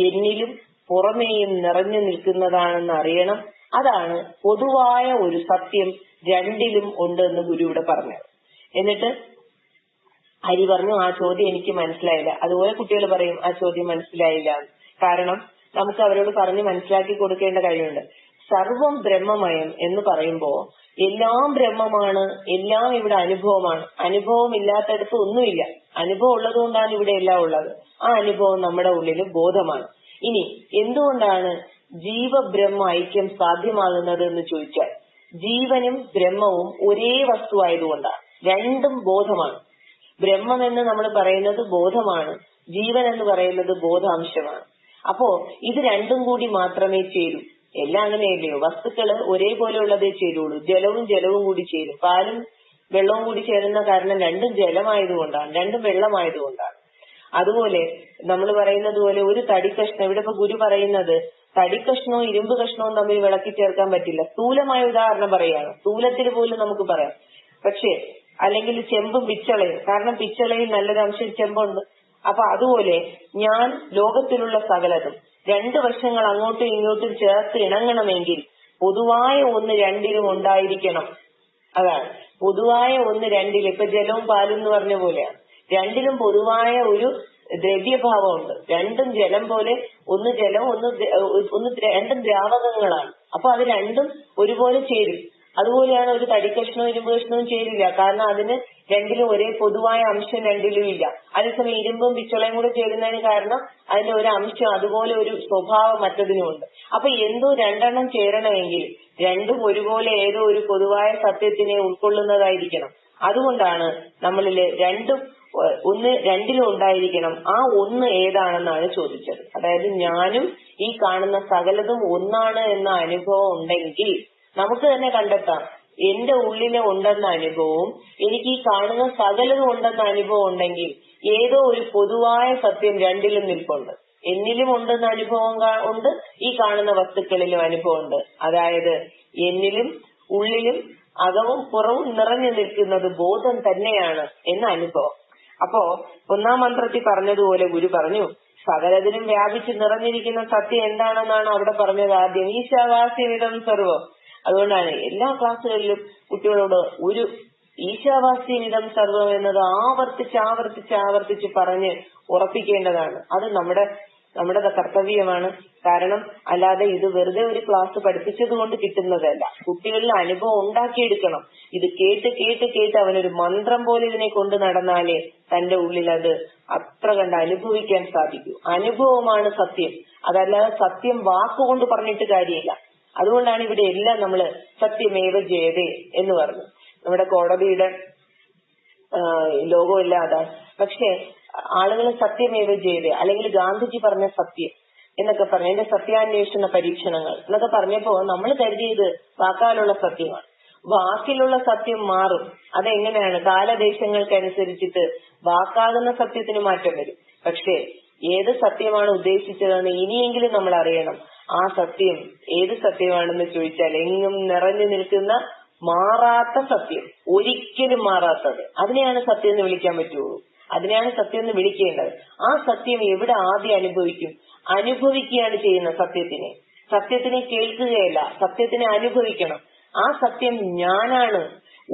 [SPEAKER 1] എന്നിലും പുറമേയും നിറഞ്ഞു നിൽക്കുന്നതാണെന്ന് അറിയണം. അതാണ് പൊതുവായ ഒരു സത്യം രണ്ടിലും ഉണ്ട് എന്ന് ഗുരു ഇവിടെ പറഞ്ഞത്. എന്നിട്ട് ഹരി പറഞ്ഞു, ആ ചോദ്യം എനിക്ക് മനസ്സിലായില്ല. അതുപോലെ കുട്ടികൾ പറയും, ആ ചോദ്യം മനസ്സിലായില്ല. കാരണം നമുക്ക് അവരോട് പറഞ്ഞ് മനസ്സിലാക്കി കൊടുക്കേണ്ട കാര്യമുണ്ട്. സർവം ബ്രഹ്മമയം എന്ന് പറയുമ്പോ എല്ലാം ബ്രഹ്മമാണ്, എല്ലാം ഇവിടെ അനുഭവമാണ്. അനുഭവം ഇല്ലാത്തടത്ത് ഒന്നുമില്ല. അനുഭവം ഉള്ളത് കൊണ്ടാണ് ഇവിടെ എല്ലാം ഉള്ളത്. ആ അനുഭവം നമ്മുടെ ഉള്ളിൽ ബോധമാണ്. ഇനി എന്തുകൊണ്ടാണ് ജീവബ്രഹ്മ ഐക്യം സാധ്യമാകുന്നത് എന്ന് ചോദിച്ചാൽ, ജീവനും ബ്രഹ്മവും ഒരേ വസ്തു ആയതുകൊണ്ടാണ്. രണ്ടും ബോധമാണ്. ബ്രഹ്മം എന്ന് നമ്മൾ പറയുന്നത് ബോധമാണ്, ജീവൻ എന്ന് പറയുന്നത് ബോധാംശമാണ്. അപ്പോ ഇത് രണ്ടും കൂടി മാത്രമേ ചേരൂ. എല്ലാം അങ്ങനെയല്ലയോ, വസ്തുക്കള് ഒരേപോലെ ഉള്ളതേ ചേരുള്ളൂ. ജലവും കൂടി ചേരും. പാലും വെള്ളവും കൂടി ചേരുന്ന കാരണം രണ്ടും ജലമായതുകൊണ്ടാണ്, രണ്ടും വെള്ളമായതുകൊണ്ടാണ്. അതുപോലെ നമ്മൾ പറയുന്നത് പോലെ ഒരു തടിക്കഷ്ണം, ഇവിടെ ഇപ്പൊ ഗുരു പറയുന്നത് തടിക്കഷ്ണവും ഇരുമ്പ് കഷ്ണവും തമ്മിൽ വിളക്കി ചേർക്കാൻ പറ്റില്ല. സ്ഥൂലമായ ഉദാഹരണം പറയാണ്, സ്ഥൂലത്തിൽ പോലും നമുക്ക് പറയാം. പക്ഷേ അല്ലെങ്കിൽ ചെമ്പും പിച്ചളയും, കാരണം പിച്ചളയിൽ നല്ലൊരു അംശം ചെമ്പുണ്ട്. അപ്പൊ അതുപോലെ ഞാൻ ലോകത്തിലുള്ള സകലതും രണ്ടു വശങ്ങൾ അങ്ങോട്ടും ഇങ്ങോട്ടും ചേർത്ത് ഇണങ്ങണമെങ്കിൽ പൊതുവായ ഒന്ന് രണ്ടിലും ഉണ്ടായിരിക്കണം. അതാണ് പൊതുവായ ഒന്ന് രണ്ടിലും. ഇപ്പൊ ജലവും പാലും എന്ന് പറഞ്ഞ പോലെയാണ്. രണ്ടിലും പൊതുവായ ഒരു ദ്രവ്യഭാവമുണ്ട്. രണ്ടും ജലം പോലെ, ഒന്ന് ജലം ഒന്ന് രണ്ടും ദ്രാവകങ്ങളാണ്. അപ്പൊ അത് രണ്ടും ഒരുപോലെ ചേരും. അതുപോലെയാണ് ഒരു തടിക്കഷ്ണവും ഇരുമ്പ് കഷ്ണവും ചേരില്ല. കാരണം അതിന് രണ്ടിലും ഒരേ പൊതുവായ അംശം രണ്ടിലും ഇല്ല. അതേസമയം ഇരുമ്പും പിച്ചളയും കൂടെ ചേരുന്നതിന് കാരണം അതിന്റെ ഒരു അംശം, അതുപോലെ ഒരു സ്വഭാവം മറ്റതിനുമുണ്ട്. അപ്പൊ എന്തോ രണ്ടെണ്ണം ചേരണമെങ്കിൽ രണ്ടും ഒരുപോലെ ഏതോ ഒരു പൊതുവായ സത്യത്തിനെ ഉൾക്കൊള്ളുന്നതായിരിക്കണം. അതുകൊണ്ടാണ് നമ്മളില് രണ്ടിലും ഉണ്ടായിരിക്കണം. ആ ഒന്ന് ഏതാണെന്നാണ് ചോദിച്ചത്. അതായത് ഞാനും ഈ കാണുന്ന സകലതും ഒന്നാണ് എന്ന അനുഭവം ഉണ്ടെങ്കിൽ നമുക്ക് തന്നെ കണ്ടെത്താം എന്റെ ഉള്ളിലെ ഉണ്ടെന്ന അനുഭവവും എനിക്ക് ഈ കാണുന്ന സകലതും ഉണ്ടെന്ന അനുഭവം ഉണ്ടെങ്കിൽ ഏതോ ഒരു പൊതുവായ സത്യം രണ്ടിലും നിൽപ്പുണ്ട്. എന്നിലും ഉണ്ടെന്ന അനുഭവം ഉണ്ട്, ഈ കാണുന്ന വസ്തുക്കളിലും അനുഭവമുണ്ട്. അതായത് എന്നിലും ഉള്ളിലും അകവും പുറവും നിറഞ്ഞു നിൽക്കുന്നത് ബോധം തന്നെയാണ് എന്ന അനുഭവം. അപ്പോ ഒന്നാം മന്ത്രത്തിൽ പറഞ്ഞതുപോലെ ഗുരു പറഞ്ഞു, സകലതിലും വ്യാപിച്ച് നിറഞ്ഞിരിക്കുന്ന സത്യം എന്താണെന്നാണ് അവിടെ പറഞ്ഞത് ആദ്യം. ഈശാവാസ്യമിതം സർവം. അതുകൊണ്ടാണ് എല്ലാ ക്ലാസ്സുകളിലും കുട്ടികളോട് ഒരു ഈശാവാസ്യമിതം സർവം എന്നത് ആവർത്തിച്ച് പറഞ്ഞ് ഉറപ്പിക്കേണ്ടതാണ്. അത് നമ്മുടെ കർത്തവ്യമാണ്. കാരണം അല്ലാതെ ഇത് വെറുതെ ഒരു ക്ലാസ് പഠിപ്പിച്ചത് കൊണ്ട് കിട്ടുന്നതല്ല. കുട്ടികളിൽ അനുഭവം ഉണ്ടാക്കിയെടുക്കണം. ഇത് കേട്ട് അവനൊരു മന്ത്രം പോലെ ഇതിനെ കൊണ്ട് നടന്നാലേ തന്റെ ഉള്ളിൽ അത് അത്ര കണ്ട് അനുഭവിക്കാൻ സാധിക്കൂ. അനുഭവമാണ് സത്യം, അതല്ലാതെ സത്യം വാക്കുകൊണ്ട് പറഞ്ഞിട്ട് കാര്യമില്ല. അതുകൊണ്ടാണ് ഇവിടെ എല്ലാം നമ്മള് സത്യമേവ ജയതേ എന്ന് പറഞ്ഞു. നമ്മുടെ കോടതിയുടെ ലോഗോ എല്ലാം അതാണ്. പക്ഷെ ആളുകൾ സത്യമേവ ജയതേ അല്ലെങ്കിൽ ഗാന്ധിജി പറഞ്ഞ സത്യം എന്നൊക്കെ പറഞ്ഞു, എന്റെ സത്യാന്വേഷണ പരീക്ഷണങ്ങൾ എന്നൊക്കെ പറഞ്ഞപ്പോ നമ്മൾ കരുതിയത് വാക്കാലുള്ള സത്യമാണ്. വാക്കിലുള്ള സത്യം മാറും. അതെങ്ങനെയാണ്? കാലദേശങ്ങൾക്കനുസരിച്ചിട്ട് വാക്കാകുന്ന സത്യത്തിന് മാറ്റം വരും. പക്ഷേ ഏത് സത്യമാണ് ഉദ്ദേശിച്ചതെന്ന് ഇനിയെങ്കിലും നമ്മൾ അറിയണം. ആ സത്യം ഏത് സത്യമാണെന്ന് ചോദിച്ചാൽ എങ്ങും നിറഞ്ഞു നിൽക്കുന്ന മാറാത്ത സത്യം, ഒരിക്കലും മാറാത്തത്, അതിനെയാണ് സത്യം എന്ന് വിളിക്കാൻ പറ്റുള്ളൂ. അതിനെയാണ് സത്യം എന്ന് വിളിക്കേണ്ടത്. ആ സത്യം എവിടെ ആദ്യം അനുഭവിക്കും? അനുഭവിക്കുകയാണ് ചെയ്യുന്ന സത്യത്തിനെ കേൾക്കുകയല്ല, സത്യത്തിനെ അനുഭവിക്കണം. ആ സത്യം ഞാനാണ്,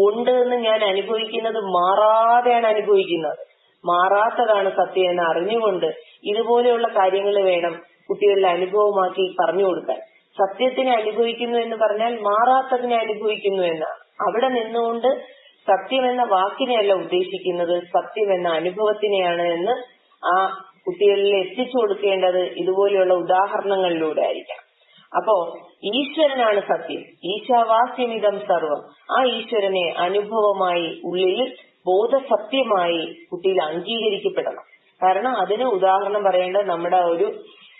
[SPEAKER 1] ഉണ്ട് എന്ന് ഞാൻ അനുഭവിക്കുന്നത് മാറാതെയാണ് അനുഭവിക്കുന്നത്. മാറാത്തതാണ് സത്യം എന്ന് അറിഞ്ഞുകൊണ്ട് ഇതുപോലെയുള്ള കാര്യങ്ങൾ വേണം കുട്ടികളുടെ അനുഭവമാക്കി പറഞ്ഞു കൊടുക്കാൻ. സത്യത്തിനെ അനുഭവിക്കുന്നു എന്ന് പറഞ്ഞാൽ മാറാത്തതിനെ അനുഭവിക്കുന്നു എന്നാണ്. അവിടെ നിന്നുകൊണ്ട് സത്യം എന്ന വാക്കിനെയല്ല ഉദ്ദേശിക്കുന്നത്, സത്യം എന്ന അനുഭവത്തിനെയാണ് എന്ന് ആ കുട്ടികളിൽ എത്തിച്ചു കൊടുക്കേണ്ടത് ഇതുപോലെയുള്ള ഉദാഹരണങ്ങളിലൂടെ ആയിരിക്കാം. അപ്പോ ഈശ്വരനാണ് സത്യം, ഈശാവാസ്യമിതം സർവം. ആ ഈശ്വരനെ അനുഭവമായി ഉള്ളിൽ ബോധസത്യമായി കുട്ടിയിൽ അംഗീകരിക്കപ്പെടണം. കാരണം അതിന് ഉദാഹരണം പറയേണ്ടത് നമ്മുടെ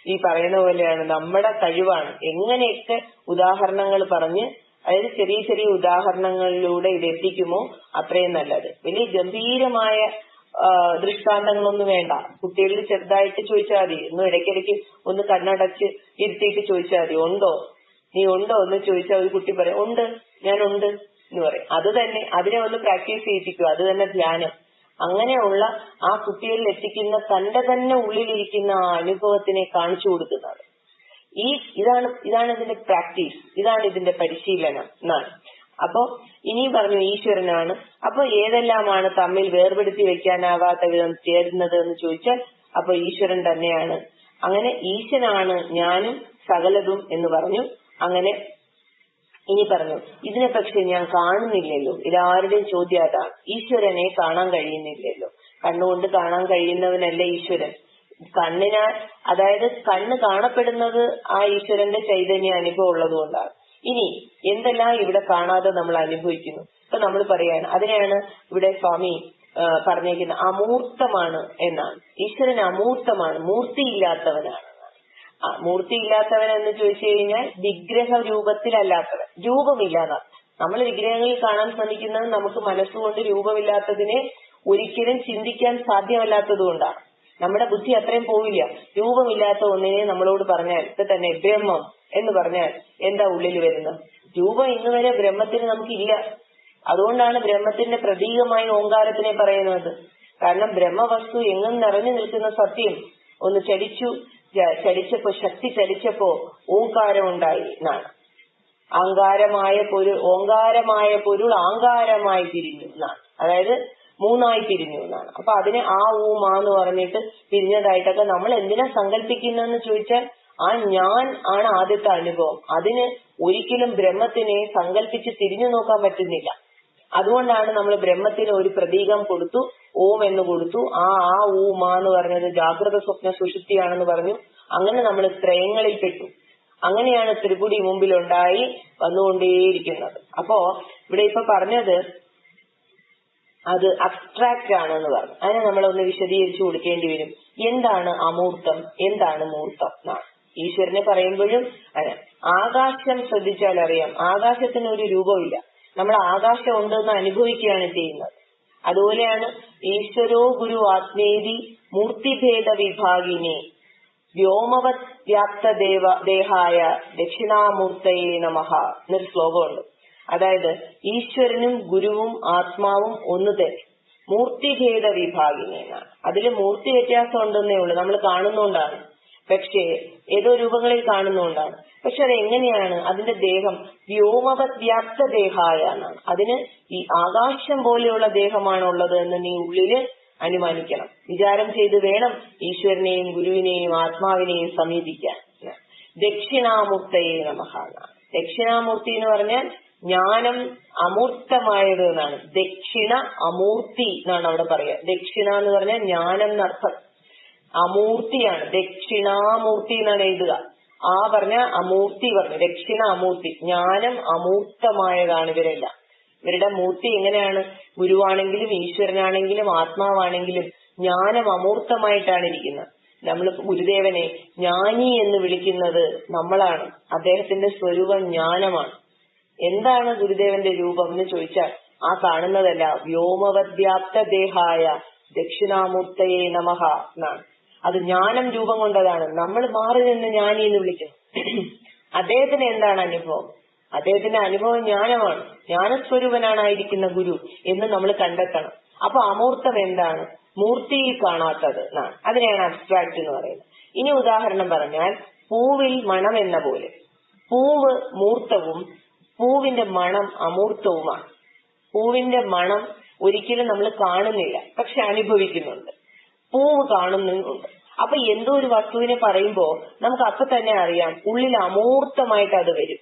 [SPEAKER 1] ഈ പറയുന്ന പോലെയാണ്, നമ്മുടെ കഴിവാണ്. എങ്ങനെയൊക്കെ ഉദാഹരണങ്ങൾ പറഞ്ഞ്, അതായത് ചെറിയ ഉദാഹരണങ്ങളിലൂടെ ഇത് എത്തിക്കുമോ അത്രയും നല്ലത്. വലിയ ഗംഭീരമായ ദൃഷ്ടാന്തങ്ങളൊന്നും വേണ്ട. കുട്ടികളിൽ ചെറുതായിട്ട് ചോദിച്ചാൽ മതി. ഇടയ്ക്കിടയ്ക്ക് ഒന്ന് കണ്ണടച്ച് ഇരുത്തിയിട്ട് ചോദിച്ചാൽ മതി, നീ ഉണ്ടോ എന്ന് ചോദിച്ചാൽ ഒരു കുട്ടി പറയും ഉണ്ട്, ഞാനുണ്ട് എന്ന് പറയും. അത് തന്നെ അതിനെ ഒന്ന് പ്രാക്ടീസ് ചെയ്യിപ്പിക്കുക. അത് തന്നെ ധ്യാനം. അങ്ങനെയുള്ള ആ കുട്ടികളിൽ എത്തിക്കുന്ന തന്റെ തന്നെ ഉള്ളിലിരിക്കുന്ന ആ അനുഭവത്തിനെ കാണിച്ചു കൊടുക്കുന്നത്. ഇതാണ് ഇതിന്റെ പ്രാക്ടീസ്, ഇതാണ് ഇതിന്റെ പരിശീലനം എന്നാണ്. അപ്പോ ഇനിയും പറഞ്ഞു ഈശ്വരനാണ്. അപ്പൊ ഏതെല്ലാമാണ് തമ്മിൽ വേർപെടുത്തി വെക്കാനാവാത്ത വിധം ചേരുന്നത് എന്ന് ചോദിച്ചാൽ അപ്പൊ ഈശ്വരൻ തന്നെയാണ്. അങ്ങനെ ഈശ്വരനാണ് ഞാനും സകലതും എന്ന് പറഞ്ഞു. അങ്ങനെ ഇനി പറഞ്ഞു, ഇതിനെ പക്ഷെ ഞാൻ കാണുന്നില്ലല്ലോ. ഇതാരുടെയും ചോദ്യം അതാണ്. ഈശ്വരനെ കാണാൻ കഴിയുന്നില്ലല്ലോ. കണ്ണുകൊണ്ട് കാണാൻ കഴിയുന്നവനല്ല ഈശ്വരൻ. അതായത് കണ്ണ് കാണപ്പെടുന്നത് ആ ഈശ്വരന്റെ ചൈതന്യ അനുഭവം ഉള്ളത് കൊണ്ടാണ്. ഇനി എന്തെല്ലാം ഇവിടെ കാണാതെ നമ്മൾ അനുഭവിക്കുന്നു. ഇപ്പൊ നമ്മൾ പറയാണ്, അതിനെയാണ് ഇവിടെ സ്വാമി പറഞ്ഞേക്കുന്നത് അമൂർത്തമാണ് എന്നാണ്. ഈശ്വരൻ അമൂർത്തമാണ്, മൂർത്തിയില്ലാത്തവനാണ്. മൂർത്തിയില്ലാത്തവൻ എന്ന് ചോദിച്ചു കഴിഞ്ഞാൽ വിഗ്രഹ രൂപത്തിലല്ലാത്തവൻ, രൂപമില്ലാത്തവൻ. നമ്മൾ വിഗ്രഹങ്ങളിൽ കാണാൻ ശ്രമിക്കുന്നത് നമുക്ക് മനസ്സുകൊണ്ട് രൂപമില്ലാത്തതിനെ ഒരിക്കലും ചിന്തിക്കാൻ സാധ്യമല്ലാത്തത് കൊണ്ടാണ്. നമ്മുടെ ബുദ്ധി അത്രയും പോവില്ല. രൂപമില്ലാത്ത ഒന്നിനെ നമ്മളോട് പറഞ്ഞാൽ ഇപ്പൊ തന്നെ ബ്രഹ്മം എന്ന് പറഞ്ഞാൽ എന്താ ഉള്ളിൽ വരുന്നത്? രൂപം ഇന്ന് വരെ ബ്രഹ്മത്തിന് നമുക്കില്ല. അതുകൊണ്ടാണ് ബ്രഹ്മത്തിന്റെ പ്രതീകമായി ഓങ്കാരത്തിനെ പറയുന്നത്. കാരണം ബ്രഹ്മവസ്തു എങ്ങും നിറഞ്ഞു നിൽക്കുന്ന സത്യം ഒന്ന് ചലിച്ചപ്പോ ശക്തി ചലിച്ചപ്പോ ഓങ്കാരം ഉണ്ടായി എന്നാണ്. ഓങ്കാരമായ പൊരുൾ ആങ്കാരമായി തിരിഞ്ഞു എന്നാണ്. അതായത് മൂന്നായി പിരിഞ്ഞു എന്നാണ്. അപ്പൊ അതിനെ ആ മാന്ന് പറഞ്ഞിട്ട് പിരിഞ്ഞതായിട്ടൊക്കെ നമ്മൾ എന്തിനാ സങ്കല്പിക്കുന്നതെന്ന് ചോദിച്ചാൽ ആ ഞാൻ ആണ് ആദ്യത്തെ അനുഭവം. അതിന് ഒരിക്കലും ബ്രഹ്മത്തിനെ സങ്കല്പിച്ച് തിരിഞ്ഞു നോക്കാൻ പറ്റുന്നില്ല. അതുകൊണ്ടാണ് നമ്മൾ ബ്രഹ്മത്തിന് ഒരു പ്രതീകം കൊടുത്തു, ഓം എന്ന് കൊടുത്തു. ആ മാന്ന് പറഞ്ഞത് ജാഗ്രത സ്വപ്ന സുഷുപ്തിയാണെന്ന് പറഞ്ഞു. അങ്ങനെ നമ്മൾ ത്രയങ്ങളിൽ പെട്ടു. അങ്ങനെയാണ് ത്രിപുടി മുമ്പിലുണ്ടായി വന്നുകൊണ്ടേയിരിക്കുന്നത്. അപ്പോ ഇവിടെ ഇപ്പൊ പറഞ്ഞത് അത് അബ്സ്ട്രാക്റ്റ് ആണെന്ന് പറഞ്ഞു. അതിനെ നമ്മളൊന്ന് വിശദീകരിച്ചു കൊടുക്കേണ്ടി വരും. എന്താണ് അമൂർത്തം, എന്താണ് മൂർത്തം എന്നാണ്. ഈശ്വരനെ പറയുമ്പോഴും ആകാശം ശ്രദ്ധിച്ചാൽ അറിയാം, ആകാശത്തിന് ഒരു രൂപമില്ല. നമ്മൾ ആകാശം ഉണ്ടെന്ന് അനുഭവിക്കുകയാണ് ചെയ്യുന്നത്. അതുപോലെയാണ് ഈശ്വരോ ഗുരു ആത്മേതി മൂർത്തിഭേദ വിഭാഗിനി വ്യോമവത് വ്യാപ്ത ദേഹായ ദക്ഷിണാമൂർത്തയേ നമഃ എന്നൊരു ശ്ലോകമുണ്ട്. അതായത് ഈശ്വരനും ഗുരുവും ആത്മാവും ഒന്ന് തന്നെ, മൂർത്തിഭേദ വിഭാഗിനി എന്നാണ്. അതിൽ മൂർത്തി വ്യത്യാസം ഉണ്ടെന്നേ ഉള്ളൂ, നമ്മൾ കാണുന്നോണ്ടാണ്. പക്ഷേ ഏതോ രൂപങ്ങളിൽ കാണുന്നോണ്ടാണ്. പക്ഷെ അത് എങ്ങനെയാണ്? അതിന്റെ ദേഹം വ്യോമവത് വ്യാപ്ത ദേഹായ എന്നാണ്. അതിന് ഈ ആകാശം പോലെയുള്ള ദേഹമാണ് ഉള്ളത് എന്ന് നീ ഉള്ളില് അനുമാനിക്കണം. വിചാരം ചെയ്ത് വേണം ഈശ്വരനെയും ഗുരുവിനെയും ആത്മാവിനെയും സമീപിക്കാൻ. ദക്ഷിണാമൂർത്തയേ നമഃ. ദക്ഷിണാമൂർത്തി എന്ന് പറഞ്ഞാൽ ജ്ഞാനം അമൂർത്തമായത് എന്നാണ്. ദക്ഷിണ അമൂർത്തി എന്നാണ് അവിടെ പറയുക. ദക്ഷിണ എന്ന് പറഞ്ഞാൽ ജ്ഞാനം എന്നർത്ഥം. അമൂർത്തിയാണ്, ദക്ഷിണാമൂർത്തി എന്നാണ് എഴുതുക. ആ പറഞ്ഞ അമൂർത്തി പറഞ്ഞു, ദക്ഷിണ അമൂർത്തി. ജ്ഞാനം അമൂർത്തമായതാണ് ഇവരെല്ലാം. ഇവരുടെ മൂർത്തി എങ്ങനെയാണ്? ഗുരുവാണെങ്കിലും ഈശ്വരനാണെങ്കിലും ആത്മാവാണെങ്കിലും ജ്ഞാനം അമൂർത്തമായിട്ടാണ് ഇരിക്കുന്നത്. നമ്മൾ ഗുരുദേവനെ ജ്ഞാനി എന്ന് വിളിക്കുന്നത് നമ്മളാണ്. അദ്ദേഹത്തിന്റെ സ്വരൂപം ജ്ഞാനമാണ്. എന്താണ് ഗുരുദേവന്റെ രൂപം എന്ന് ചോദിച്ചാൽ ആ കാണുന്നതല്ല, വ്യോമവദ്വ്യാപ്ത ദേഹായ ദക്ഷിണാമൂർത്തയേ നമഃ എന്നാണ്. അത് ജ്ഞാനം രൂപം കൊണ്ടതാണ്. നമ്മൾ മാറി നിന്ന് ജ്ഞാനി എന്ന് വിളിക്കുന്നു. അദ്ദേഹത്തിന് എന്താണ് അനുഭവം? അദ്ദേഹത്തിന്റെ അനുഭവം ജ്ഞാനമാണ്. ജ്ഞാനസ്വരൂപനായിരിക്കുന്ന ഗുരു എന്ന് നമ്മൾ കണ്ടെത്തണം. അപ്പൊ അമൂർത്തം എന്താണ്? മൂർത്തിയിൽ കാണാത്തത് എന്നാണ്. അതിനെയാണ് അബ്സ്ട്രാക്ട് എന്ന് പറയുന്നത്. ഇനി ഉദാഹരണം പറഞ്ഞാൽ പൂവിൽ മണം എന്ന പോലെ. പൂവ് മൂർത്തവും പൂവിന്റെ മണം അമൂർത്തവുമാണ്. പൂവിന്റെ മണം ഒരിക്കലും നമ്മൾ കാണുന്നില്ല, പക്ഷെ അനുഭവിക്കുന്നുണ്ട്. പൂവ് കാണുന്നുണ്ട്. അപ്പൊ എന്തോ ഒരു വസ്തുവിനെ പറയുമ്പോ നമുക്ക് അപ്പൊ തന്നെ അറിയാം ഉള്ളിൽ അമൂർത്തമായിട്ട് അത് വരും.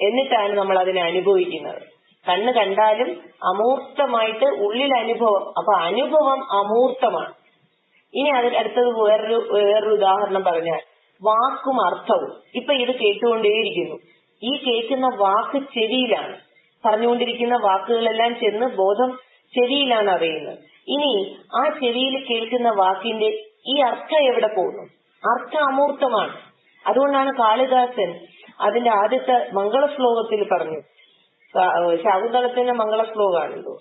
[SPEAKER 1] എന്നിട്ടാണ് നമ്മൾ അതിനെ അനുഭവിക്കുന്നത്. കണ്ണ് കണ്ടാലും അമൂർത്തമായിട്ട് ഉള്ളിൽ അനുഭവം. അപ്പൊ അനുഭവം അമൂർത്തമാണ്. ഇനി അടുത്തത് വേറൊരു ഉദാഹരണം പറഞ്ഞാൽ വാക്കും അർത്ഥവും. ഇപ്പൊ ഇത് കേട്ടുകൊണ്ടേയിരിക്കുന്നു. ഈ കേൾക്കുന്ന വാക്ക് ചെവിയിലാണ്. പറഞ്ഞുകൊണ്ടിരിക്കുന്ന വാക്കുകളെല്ലാം ചെന്ന് ബോധം ചെവിയിലാണ് അറിയുന്നത്. ഇനി ആ ചെവിയിൽ കേൾക്കുന്ന വാക്കിന്റെ ഈ അർത്ഥം എവിടെ പോകുന്നു? അർത്ഥം അമൂർത്തമാണ്. അതുകൊണ്ടാണ് കാളിദാസൻ അതിന്റെ ആദ്യത്തെ മംഗളശ്ലോകത്തിൽ പറഞ്ഞു, ശകുന്തളത്തിന്റെ മംഗളശ്ലോകാണെന്തോ,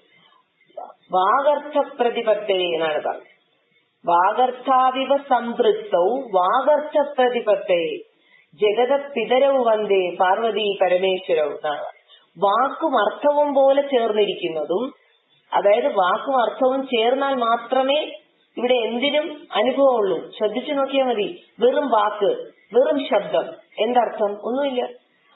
[SPEAKER 1] വാഗർത്ഥ പ്രതിപത്തേ എന്നാണ് പറഞ്ഞത്. വാഗർത്ഥാവിവ സംപൃക്തൗ വാഗർത്ഥ പ്രതിപത്തേ ജഗത പിതരവ് വന്ദേ പാർവതി പരമേശ്വരവും എന്നാണ്. വാക്കും അർത്ഥവും പോലെ ചേർന്നിരിക്കുന്നതും, അതായത് വാക്കും അർത്ഥവും ചേർന്നാൽ മാത്രമേ ഇവിടെ എന്തിനും അനുഭവമുള്ളൂ. ശ്രദ്ധിച്ചു നോക്കിയാൽ മതി. വെറും വാക്ക്, വെറും ശബ്ദം, എന്തർത്ഥം? ഒന്നുമില്ല.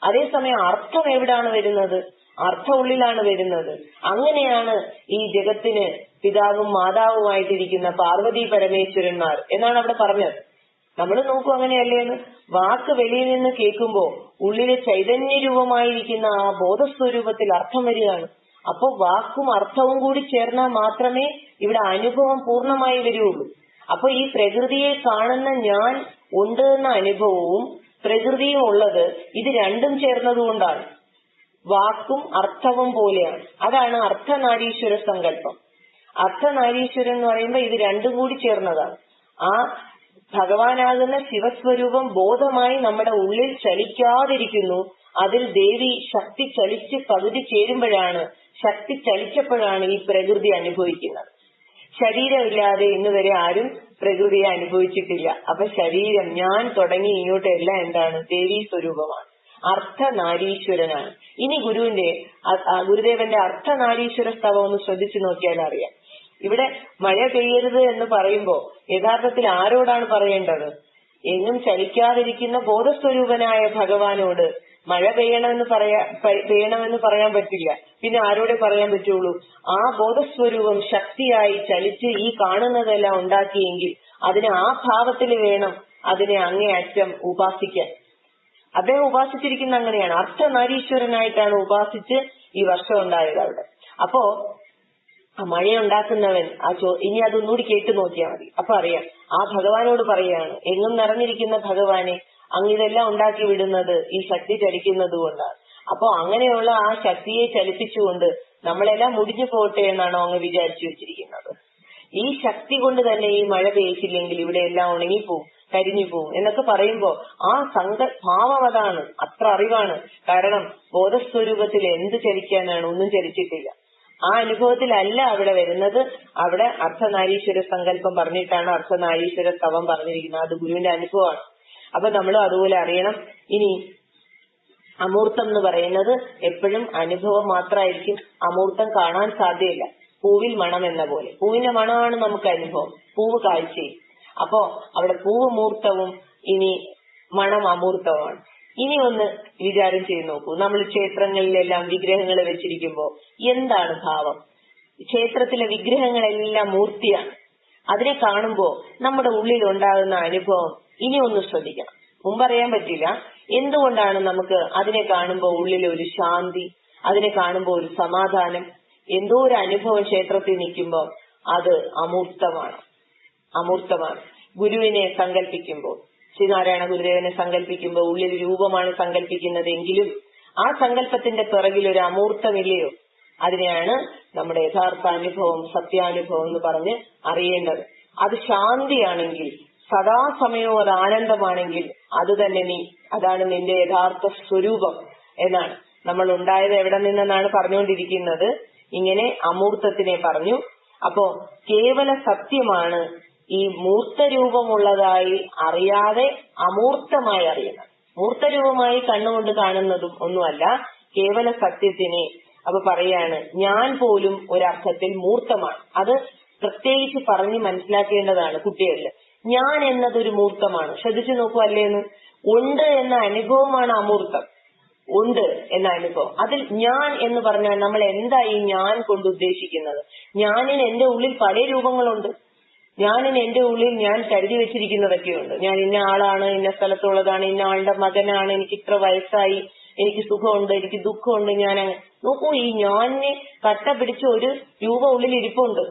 [SPEAKER 1] അതേസമയം അർത്ഥം എവിടാണ് വരുന്നത്? അർത്ഥം ഉള്ളിലാണ് വരുന്നത്. അങ്ങനെയാണ് ഈ ജഗത്തിന് പിതാവും മാതാവുമായിട്ടിരിക്കുന്ന പാർവതി പരമേശ്വരന്മാർ എന്നാണ് അവിടെ പറഞ്ഞത്. നമ്മൾ നോക്കൂ അങ്ങനെയല്ലേന്ന്. വാക്ക് വെളിയിൽ നിന്ന് കേൾക്കുമ്പോ ഉള്ളിലെ ചൈതന്യരൂപമായിരിക്കുന്ന ആ ബോധസ്വരൂപത്തിൽ അർത്ഥം വരികയാണ്. അപ്പൊ വാക്കും അർത്ഥവും കൂടി ചേർന്നാൽ മാത്രമേ ഇവിടെ അനുഭവം പൂർണ്ണമായി വരികയുള്ളൂ. അപ്പൊ ഈ പ്രകൃതിയെ കാണുന്ന ഞാൻ ഉണ്ട് എന്ന അനുഭവവും പ്രകൃതിയും ഉള്ളത് ഇത് രണ്ടും ചേർന്നതുകൊണ്ടാണ്. വാക്കും അർത്ഥവും പോലെയാണ്. അതാണ് അർത്ഥനാരീശ്വര സങ്കല്പം. അർത്ഥനാരീശ്വരൻ എന്ന് പറയുമ്പോൾ ഇത് രണ്ടും കൂടി ചേർന്നതാണ്. ആ ഭഗവാനാകുന്ന ശിവസ്വരൂപം ബോധമായി നമ്മുടെ ഉള്ളിൽ ചലിക്കാതിരിക്കുന്നു. അതിൽ ദേവി ശക്തി ചലിച്ച് പകുതി ചേരുമ്പോഴാണ്, ശക്തി ചലിച്ചപ്പോഴാണ് ഈ പ്രകൃതി അനുഭവിക്കുന്നത്. ശരീരമില്ലാതെ ഇന്ന് വരെ ആരും പ്രകൃതിയെ അനുഭവിച്ചിട്ടില്ല. അപ്പൊ ശരീരം, ഞാൻ തുടങ്ങി ഇങ്ങോട്ട് എല്ലാം എന്താണ്? ദേവീ സ്വരൂപമാണ്, അർത്ഥനാരീശ്വരനാണ്. ഇനി ഗുരുദേവന്റെ അർത്ഥനാരീശ്വര സ്തവം ഒന്ന് ശ്രദ്ധിച്ചു നോക്കിയാൽ അറിയാം. ഇവിടെ മഴ പെയ്യരുത് എന്ന് പറയുമ്പോ യഥാർത്ഥത്തിൽ ആരോടാണ് പറയേണ്ടത്? എങ്ങും ചലിക്കാതിരിക്കുന്ന ബോധസ്വരൂപനായ ഭഗവാനോട് മഴ പെയ്യണമെന്ന് പറയാൻ പറ്റില്ല. പിന്നെ ആരോടെ പറയാൻ പറ്റുള്ളൂ? ആ ബോധസ്വരൂപം ശക്തിയായി ചലിച്ച് ഈ കാണുന്നതെല്ലാം ഉണ്ടാക്കിയെങ്കിൽ അതിനെ ആ ഭാവത്തിൽ വേണം അതിനെ അങ്ങേയറ്റം ഉപാസിക്കാൻ. അദ്ദേഹം ഉപാസിച്ചിരിക്കുന്ന അങ്ങനെയാണ്, അർത്ഥനാരീശ്വരനായിട്ടാണ് ഉപാസിച്ച് ഈ വർഷം ഉണ്ടായത് അവിടെ. അപ്പോ മഴയുണ്ടാക്കുന്നവൻ ഇനി അതൊന്നുകൂടി കേട്ടു നോക്കിയാൽ മതി. അപ്പൊ അറിയാം, ആ ഭഗവാനോട് പറയാണ്, എങ്ങും നിറഞ്ഞിരിക്കുന്ന ഭഗവാനെ അങ്ങിതെല്ലാം ഉണ്ടാക്കി വിടുന്നത് ഈ ശക്തി ചലിക്കുന്നത് കൊണ്ടാണ്. അപ്പൊ അങ്ങനെയുള്ള ആ ശക്തിയെ ചലിപ്പിച്ചുകൊണ്ട് നമ്മളെല്ലാം മുടിഞ്ഞു പോട്ടെ എന്നാണോ അങ്ങ് വിചാരിച്ചു വെച്ചിരിക്കുന്നത്? ഈ ശക്തി കൊണ്ട് തന്നെ ഈ മഴ പെയ്ച്ചില്ലെങ്കിൽ ഇവിടെ എല്ലാം ഉണങ്ങിപ്പോവും. കരിഞ്ഞു പോവും എന്നൊക്കെ പറയുമ്പോ ആ ഭാവം അതാണ്, അത്ര അറിവാണ്. കാരണം ബോധസ്വരൂപത്തിൽ എന്ത് ചലിക്കാനാണ്? ഒന്നും ചലിച്ചിട്ടില്ല. ആ അനുഭവത്തിലല്ല അവിടെ വരുന്നത്. അവിടെ അർദ്ധനാരീശ്വര സങ്കല്പം പറഞ്ഞിട്ടാണ് അർദ്ധനാരീശ്വര സ്തവം പറഞ്ഞിരിക്കുന്നത്. അത് ഗുരുവിന്റെ അനുഭവമാണ്. അപ്പൊ നമ്മൾ അതുപോലെ അറിയണം. ഇനി അമൂർത്തം എന്ന് പറയുന്നത് എപ്പോഴും അനുഭവം മാത്രമായിരിക്കും. അമൂർത്തം കാണാൻ സാധ്യമില്ല. പൂവിൽ മണം എന്ന പോലെ പൂവിന്റെ മണമാണ് നമുക്ക് അനുഭവം, പൂവ് കാഴ്ചയും. അപ്പോ അവിടെ പൂവ് മൂർത്തവും ഇനി മണം അമൂർത്തവുമാണ്. ഇനി ഒന്ന് വിചാരം ചെയ്ത് നോക്കൂ. നമ്മൾ ക്ഷേത്രങ്ങളിലെല്ലാം വിഗ്രഹങ്ങൾ വെച്ചിരിക്കുമ്പോ എന്താണ് ഭാവം? ക്ഷേത്രത്തിലെ വിഗ്രഹങ്ങളെല്ലാം മൂർത്തിയാണ്. അതിനെ കാണുമ്പോ നമ്മുടെ ഉള്ളിൽ ഉണ്ടാകുന്ന അനുഭവം ഇനി ഒന്ന് ശ്രദ്ധിക്കണം. മുമ്പറിയാൻ പറ്റില്ല എന്തുകൊണ്ടാണ് നമുക്ക് അതിനെ കാണുമ്പോ ഉള്ളിൽ ഒരു ശാന്തി, അതിനെ കാണുമ്പോ ഒരു സമാധാനം, എന്തോ ഒരു അനുഭവം ക്ഷേത്രത്തിൽ നിൽക്കുമ്പോ അത് അമൂർത്തമാണ്. അമൂർത്തമാണ്. ഗുരുവിനെ സങ്കല്പിക്കുമ്പോൾ, ശ്രീനാരായണ ഗുരുദേവനെ സങ്കല്പിക്കുമ്പോൾ ഉള്ളിൽ രൂപമാണ് സങ്കല്പിക്കുന്നത് എങ്കിലും ആ സങ്കല്പത്തിന്റെ പിറകിൽ ഒരു അമൂർത്തമില്ലയോ? അതിനെയാണ് നമ്മുടെ യഥാർത്ഥ അനുഭവം, സത്യാനുഭവം എന്ന് പറഞ്ഞ് അറിയേണ്ടത്. അത് ശാന്തിയാണെങ്കിൽ, സദാസമയവും അത് ആനന്ദമാണെങ്കിൽ അത് തന്നെ അതാണ് നിന്റെ യഥാർത്ഥ സ്വരൂപം എന്നാണ്. നമ്മൾ ഉണ്ടായത് എവിടെ നിന്നെന്നാണ് പറഞ്ഞുകൊണ്ടിരിക്കുന്നത്. ഇങ്ങനെ അമൂർത്തത്തിനെ പറഞ്ഞു. അപ്പോ കേവല സത്യമാണ് ഈ മൂർത്തരൂപമുള്ളതായി അറിയാതെ അമൂർത്തമായി അറിയുന്നത്. മൂർത്തരൂപമായി കണ്ണുകൊണ്ട് കാണുന്നതും ഒന്നുമല്ല കേവല സത്യത്തിനെ. അപ്പൊ പറയാണ്, ഞാൻ പോലും ഒരർത്ഥത്തിൽ മൂർത്തമാണ്. അത് പ്രത്യേകിച്ച് പറഞ്ഞ് മനസ്സിലാക്കേണ്ടതാണ് കുട്ടികളില്. ഞാൻ എന്നതൊരു മൂർത്തമാണ്. ശ്രദ്ധിച്ചു നോക്കൂ അല്ലേന്ന്. ഉണ്ട് എന്ന അനുഭവമാണ് അമൂർത്തം. ഉണ്ട് എന്ന അനുഭവം. അതിൽ ഞാൻ എന്ന് പറഞ്ഞാൽ നമ്മൾ എന്താ ഈ ഞാൻ കൊണ്ട് ഉദ്ദേശിക്കുന്നത്? ഞാനിന് എന്റെ ഉള്ളിൽ പല രൂപങ്ങളുണ്ട്. ഞാനിന് എന്റെ ഉള്ളിൽ ഞാൻ കരുതി വെച്ചിരിക്കുന്നതൊക്കെയുണ്ട്. ഞാൻ ഇന്ന ആളാണ്, ഇന്ന സ്ഥലത്തുള്ളതാണ്, ഇന്ന ആളുടെ മകനാണ്, എനിക്ക് ഇത്ര വയസ്സായി, എനിക്ക് സുഖമുണ്ട്, എനിക്ക് ദുഃഖമുണ്ട്. ഞാൻ നോക്കൂ, ഈ ഞാനിനെ കട്ട പിടിച്ച ഒരു രൂപം ഉള്ളിൽ ഇരിപ്പുണ്ട്.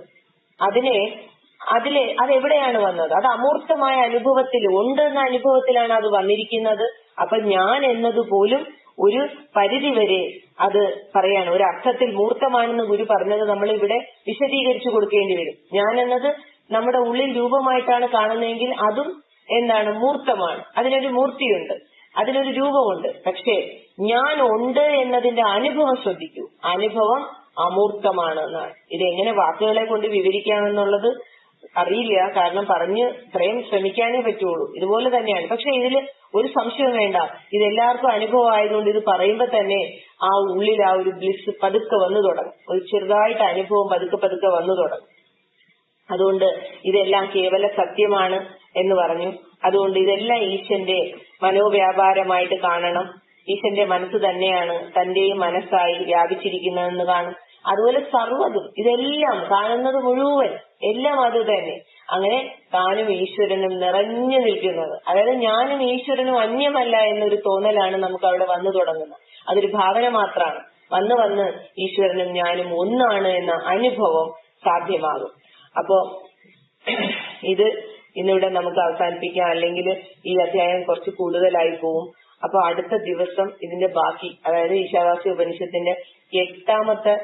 [SPEAKER 1] അതെവിടെയാണ് വന്നത്? അത് അമൂർത്തമായ അനുഭവത്തിൽ, ഉണ്ട് എന്ന അനുഭവത്തിലാണ് അത് വന്നിരിക്കുന്നത്. അപ്പൊ ഞാൻ എന്നത് പോലും ഒരു പരിധിവരെ അത് പറയാണ്. ഒരു അർത്ഥത്തിൽ മൂർത്തമാണെന്ന് ഗുരു പറഞ്ഞത് നമ്മൾ ഇവിടെ വിശദീകരിച്ചു കൊടുക്കേണ്ടി വരും. ഞാൻ എന്നത് നമ്മുടെ ഉള്ളിൽ രൂപമായിട്ടാണ് കാണുന്നതെങ്കിൽ അതും എന്താണ്? മൂർത്തമാണ്. അതിനൊരു മൂർത്തിയുണ്ട്, അതിനൊരു രൂപമുണ്ട്. പക്ഷേ ഞാൻ ഉണ്ട് എന്നതിന്റെ അനുഭവം ശ്രദ്ധിക്കൂ. അനുഭവം അമൂർത്തമാണ് എന്നാണ്. ഇതെങ്ങനെ വാക്കുകളെ കൊണ്ട് വിവരിക്കാമെന്നുള്ളത് അറിയില്ല. കാരണം പറഞ്ഞ് ഇത്രയും ശ്രമിക്കാനേ പറ്റുള്ളൂ. ഇതുപോലെ തന്നെയാണ്. പക്ഷെ ഇതിൽ ഒരു സംശയം വേണ്ട. ഇതെല്ലാവർക്കും അനുഭവം ആയതുകൊണ്ട് ഇത് പറയുമ്പോ തന്നെ ആ ഉള്ളിൽ ആ ഒരു ബ്ലിസ് പതുക്കെ വന്നു തുടങ്ങും. ഒരു ചെറുതായിട്ട് അനുഭവം പതുക്കെ പതുക്കെ വന്നു തുടങ്ങും. അതുകൊണ്ട് ഇതെല്ലാം കേവല സത്യമാണ് എന്ന് പറഞ്ഞു. അതുകൊണ്ട് ഇതെല്ലാം ഈശ്വരന്റെ മനോവ്യാപാരമായിട്ട് കാണണം. ഈശ്വരന്റെ മനസ്സ് തന്നെയാണ് തന്റെയും മനസ്സായി വ്യാപിച്ചിരിക്കുന്നതെന്ന് കാണും. അതുപോലെ സർവ്വതും, ഇതെല്ലാം കാണുന്നത് മുഴുവൻ എല്ലാം അത് തന്നെ. അങ്ങനെ താനും ഈശ്വരനും നിറഞ്ഞു നിൽക്കുന്നത്. അതായത് ഞാനും ഈശ്വരനും അന്യമല്ല എന്നൊരു തോന്നലാണ് നമുക്ക് അവിടെ വന്നു തുടങ്ങുന്നത്. അതൊരു ഭാവന മാത്രമാണ്. വന്ന് വന്ന് ഈശ്വരനും ഞാനും ഒന്നാണ് എന്ന അനുഭവം സാധ്യമാകും. അപ്പോ ഇത് ഇന്നിവിടെ നമുക്ക് അവസാനിപ്പിക്കാം. അല്ലെങ്കിൽ ഈ അധ്യായം കുറച്ച് കൂടുതലായി പോവും. അപ്പൊ അടുത്ത ദിവസം ഇതിന്റെ ബാക്കി, അതായത് ഈശാവാസ്യ ഉപനിഷത്തിന്റെ 8ാമത്തെ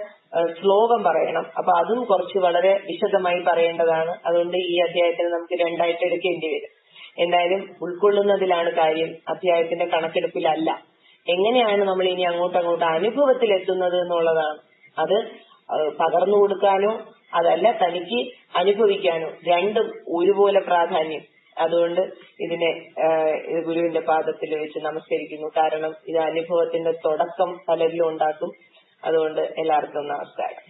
[SPEAKER 1] ശ്ലോകം പറയണം. അപ്പൊ അതും കുറച്ച് വളരെ വിശദമായി പറയേണ്ടതാണ്. അതുകൊണ്ട് ഈ അധ്യായത്തിന് നമുക്ക് 2ആയിട്ട് എടുക്കേണ്ടി വരും. എന്തായാലും ഉൾക്കൊള്ളുന്നതിലാണ് കാര്യം, അധ്യായത്തിന്റെ കണക്കെടുപ്പിലല്ല. എങ്ങനെയാണ് നമ്മൾ ഇനി അങ്ങോട്ടങ്ങോട്ട് അനുഭവത്തിൽ എത്തുന്നത് എന്നുള്ളതാണ്. അത് പകർന്നു കൊടുക്കാനോ അതല്ല തനിക്ക് അനുഭവിക്കാനോ, രണ്ടും ഒരുപോലെ പ്രാധാന്യം. അതുകൊണ്ട് ഇതിനെ ഗുരുവിന്റെ പാദത്തിൽ വെച്ച് നമസ്കരിക്കുന്നു. കാരണം ഇത് അനുഭവത്തിന്റെ തുടക്കം പലരിലും ഉണ്ടാക്കും. അതുകൊണ്ട് എല്ലാവർക്കും നമസ്കാരം.